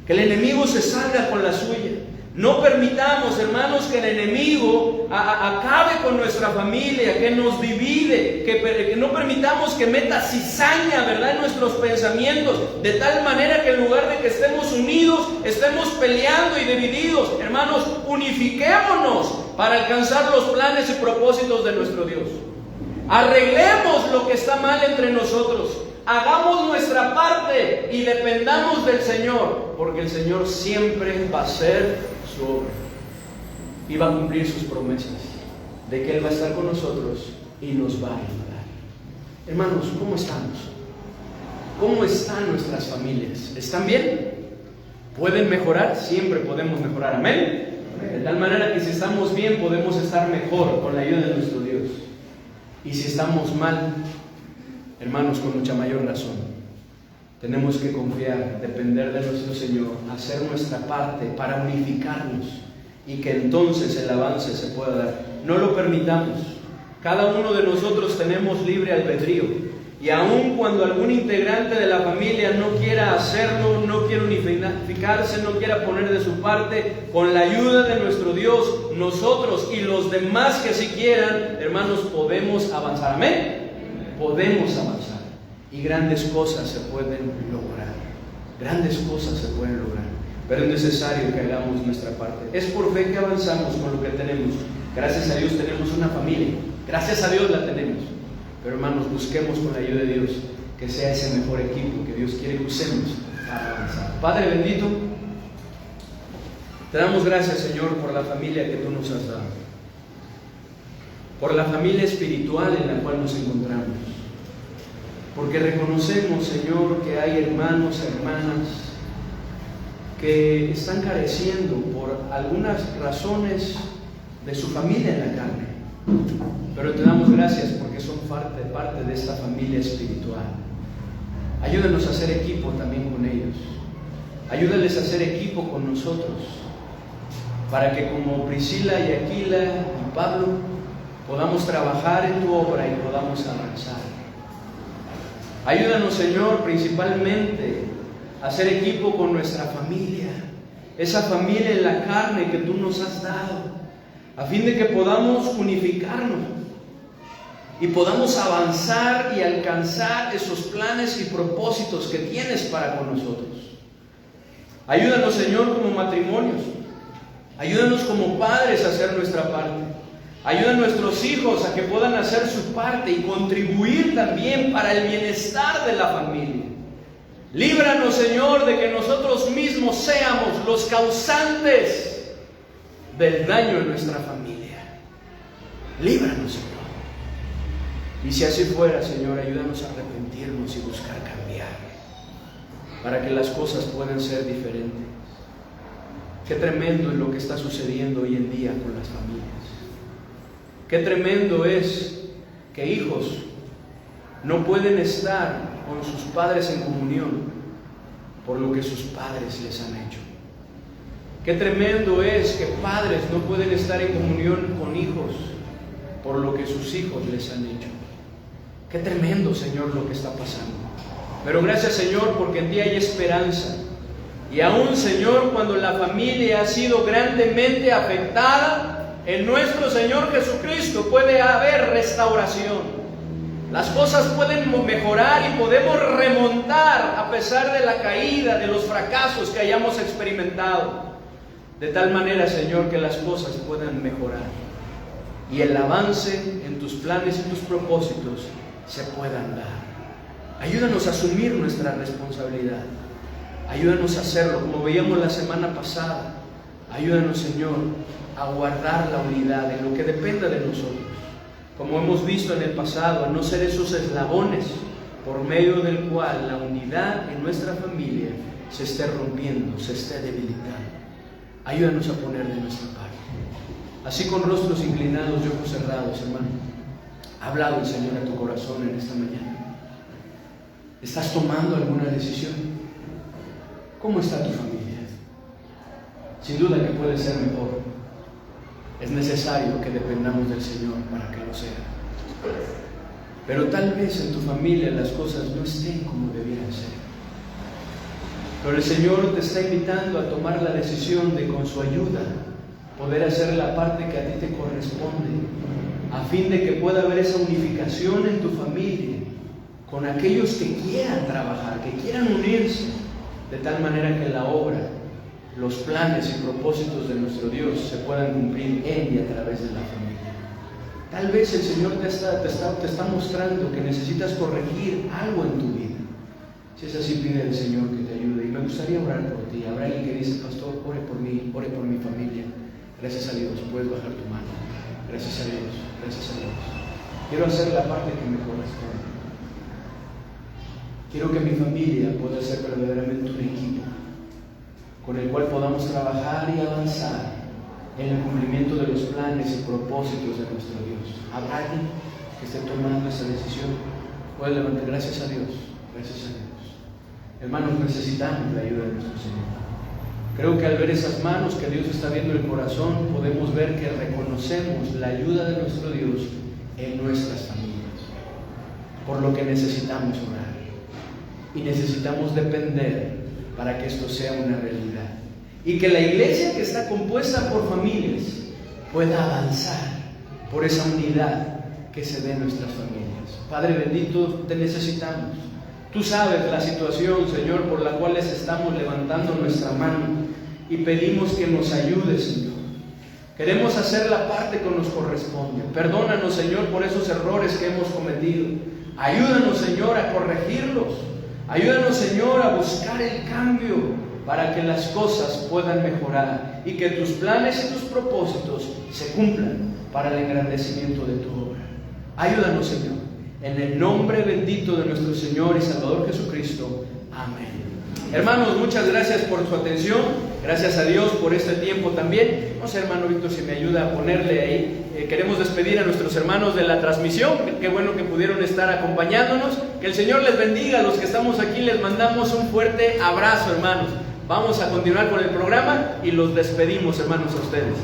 Que el enemigo se salga con la suya. No permitamos, hermanos, que el enemigo acabe con nuestra familia, que nos divide, que no permitamos que meta cizaña, ¿verdad?, en nuestros pensamientos, de tal manera que en lugar de que estemos unidos, estemos peleando y divididos. Hermanos, unifiquémonos para alcanzar los planes y propósitos de nuestro Dios. Arreglemos lo que está mal entre nosotros. Hagamos nuestra parte y dependamos del Señor, porque el Señor siempre va a hacer su obra y va a cumplir sus promesas de que Él va a estar con nosotros y nos va a ayudar. Hermanos, ¿cómo estamos? ¿Cómo están nuestras familias? ¿Están bien? ¿Pueden mejorar? Siempre podemos mejorar, amén. De tal manera que si estamos bien, podemos estar mejor con la ayuda de nuestro Dios. Y si estamos mal, hermanos, con mucha mayor razón, tenemos que confiar, depender de nuestro Señor, hacer nuestra parte para unificarnos y que entonces el avance se pueda dar. No lo permitamos. Cada uno de nosotros tenemos libre albedrío. Y aun cuando algún integrante de la familia no quiera hacerlo, no quiera unificarse, no quiera poner de su parte, con la ayuda de nuestro Dios, nosotros y los demás que sí quieran, hermanos, podemos avanzar. Amén. Podemos avanzar. Y grandes cosas se pueden lograr. Grandes cosas se pueden lograr. Pero es necesario que hagamos nuestra parte. Es por fe que avanzamos con lo que tenemos. Gracias a Dios tenemos una familia. Gracias a Dios la tenemos. Pero hermanos, busquemos con la ayuda de Dios que sea ese mejor equipo que Dios quiere que usemos para avanzar. Padre bendito, te damos gracias, Señor, por la familia que tú nos has dado, por la familia espiritual en la cual nos encontramos, porque reconocemos, Señor, que hay hermanos, hermanas que están careciendo por algunas razones de su familia en la carne. Pero te damos gracias porque son parte de esta familia espiritual. Ayúdanos a hacer equipo también con ellos. Ayúdales a hacer equipo con nosotros, para que como Priscila y Aquila y Pablo podamos trabajar en tu obra y podamos avanzar. Ayúdanos, Señor, principalmente a hacer equipo con nuestra familia, esa familia en la carne que tú nos has dado, a fin de que podamos unificarnos y podamos avanzar y alcanzar esos planes y propósitos que tienes para con nosotros. Ayúdanos, Señor, como matrimonios. Ayúdanos como padres a hacer nuestra parte. Ayuda a nuestros hijos a que puedan hacer su parte y contribuir también para el bienestar de la familia. Líbranos, Señor, de que nosotros mismos seamos los causantes del daño en nuestra familia. Líbranos, Señor. Y si así fuera, Señor, ayúdanos a arrepentirnos y buscar cambiar, para que las cosas puedan ser diferentes. Qué tremendo es lo que está sucediendo hoy en día con las familias. Qué tremendo es que hijos no pueden estar con sus padres en comunión por lo que sus padres les han hecho. Qué tremendo es que padres no pueden estar en comunión con hijos por lo que sus hijos les han hecho. Qué tremendo, Señor, lo que está pasando. Pero gracias, Señor, porque en ti hay esperanza. Y aún, Señor, cuando la familia ha sido grandemente afectada, en nuestro Señor Jesucristo puede haber restauración. Las cosas pueden mejorar y podemos remontar a pesar de la caída, de los fracasos que hayamos experimentado. De tal manera, Señor, que las cosas puedan mejorar y el avance en tus planes y tus propósitos se puedan dar. Ayúdanos a asumir nuestra responsabilidad. Ayúdanos a hacerlo, como veíamos la semana pasada. Ayúdanos, Señor, a guardar la unidad en lo que dependa de nosotros. Como hemos visto en el pasado, a no ser esos eslabones por medio del cual la unidad en nuestra familia se esté rompiendo, se esté debilitando. Ayúdanos a poner de nuestra parte. Así con rostros inclinados y ojos cerrados, hermano, ha hablado el Señor a tu corazón en esta mañana. ¿Estás tomando alguna decisión? ¿Cómo está tu familia? Sin duda que puede ser mejor. Es necesario que dependamos del Señor para que lo sea. Pero tal vez en tu familia las cosas no estén como debieran ser. Pero el Señor te está invitando a tomar la decisión de, con su ayuda, poder hacer la parte que a ti te corresponde, a fin de que pueda haber esa unificación en tu familia con aquellos que quieran trabajar, que quieran unirse, de tal manera que la obra, los planes y propósitos de nuestro Dios se puedan cumplir en y a través de la familia. Tal vez el Señor te está mostrando que necesitas corregir algo en tu vida. Si es así, pide al Señor que te ayude. Y me gustaría orar por ti. Habrá alguien que dice: pastor, ore por mí, ore por mi familia. Gracias a Dios, puedes bajar tu mano. Gracias a Dios, gracias a Dios. Quiero hacer la parte que me corresponde. Quiero que mi familia pueda ser verdaderamente un equipo con el cual podamos trabajar y avanzar en el cumplimiento de los planes y propósitos de nuestro Dios. ¿Habrá alguien que esté tomando esa decisión? Puede levantar. Gracias a Dios, gracias a Dios. Hermanos, necesitamos la ayuda de nuestro Señor. Creo que al ver esas manos que Dios está viendo el corazón, podemos ver que reconocemos la ayuda de nuestro Dios en nuestras familias, por lo que necesitamos orar y necesitamos depender para que esto sea una realidad y que la iglesia, que está compuesta por familias, pueda avanzar por esa unidad que se dé en nuestras familias. Padre bendito, te necesitamos. Tú sabes la situación, Señor, por la cual les estamos levantando nuestra mano y pedimos que nos ayudes, Señor. Queremos hacer la parte que nos corresponde. Perdónanos, Señor, por esos errores que hemos cometido. Ayúdanos, Señor, a corregirlos. Ayúdanos, Señor, a buscar el cambio para que las cosas puedan mejorar y que tus planes y tus propósitos se cumplan para el engrandecimiento de tu obra. Ayúdanos, Señor. En el nombre bendito de nuestro Señor y Salvador Jesucristo. Amén. Hermanos, muchas gracias por su atención. Gracias a Dios por este tiempo también. No sé, hermano Víctor, si me ayuda a ponerle ahí. Queremos despedir a nuestros hermanos de la transmisión. Qué bueno que pudieron estar acompañándonos. Que el Señor les bendiga. A los que estamos aquí les mandamos un fuerte abrazo, hermanos. Vamos a continuar con el programa y los despedimos, hermanos, a ustedes.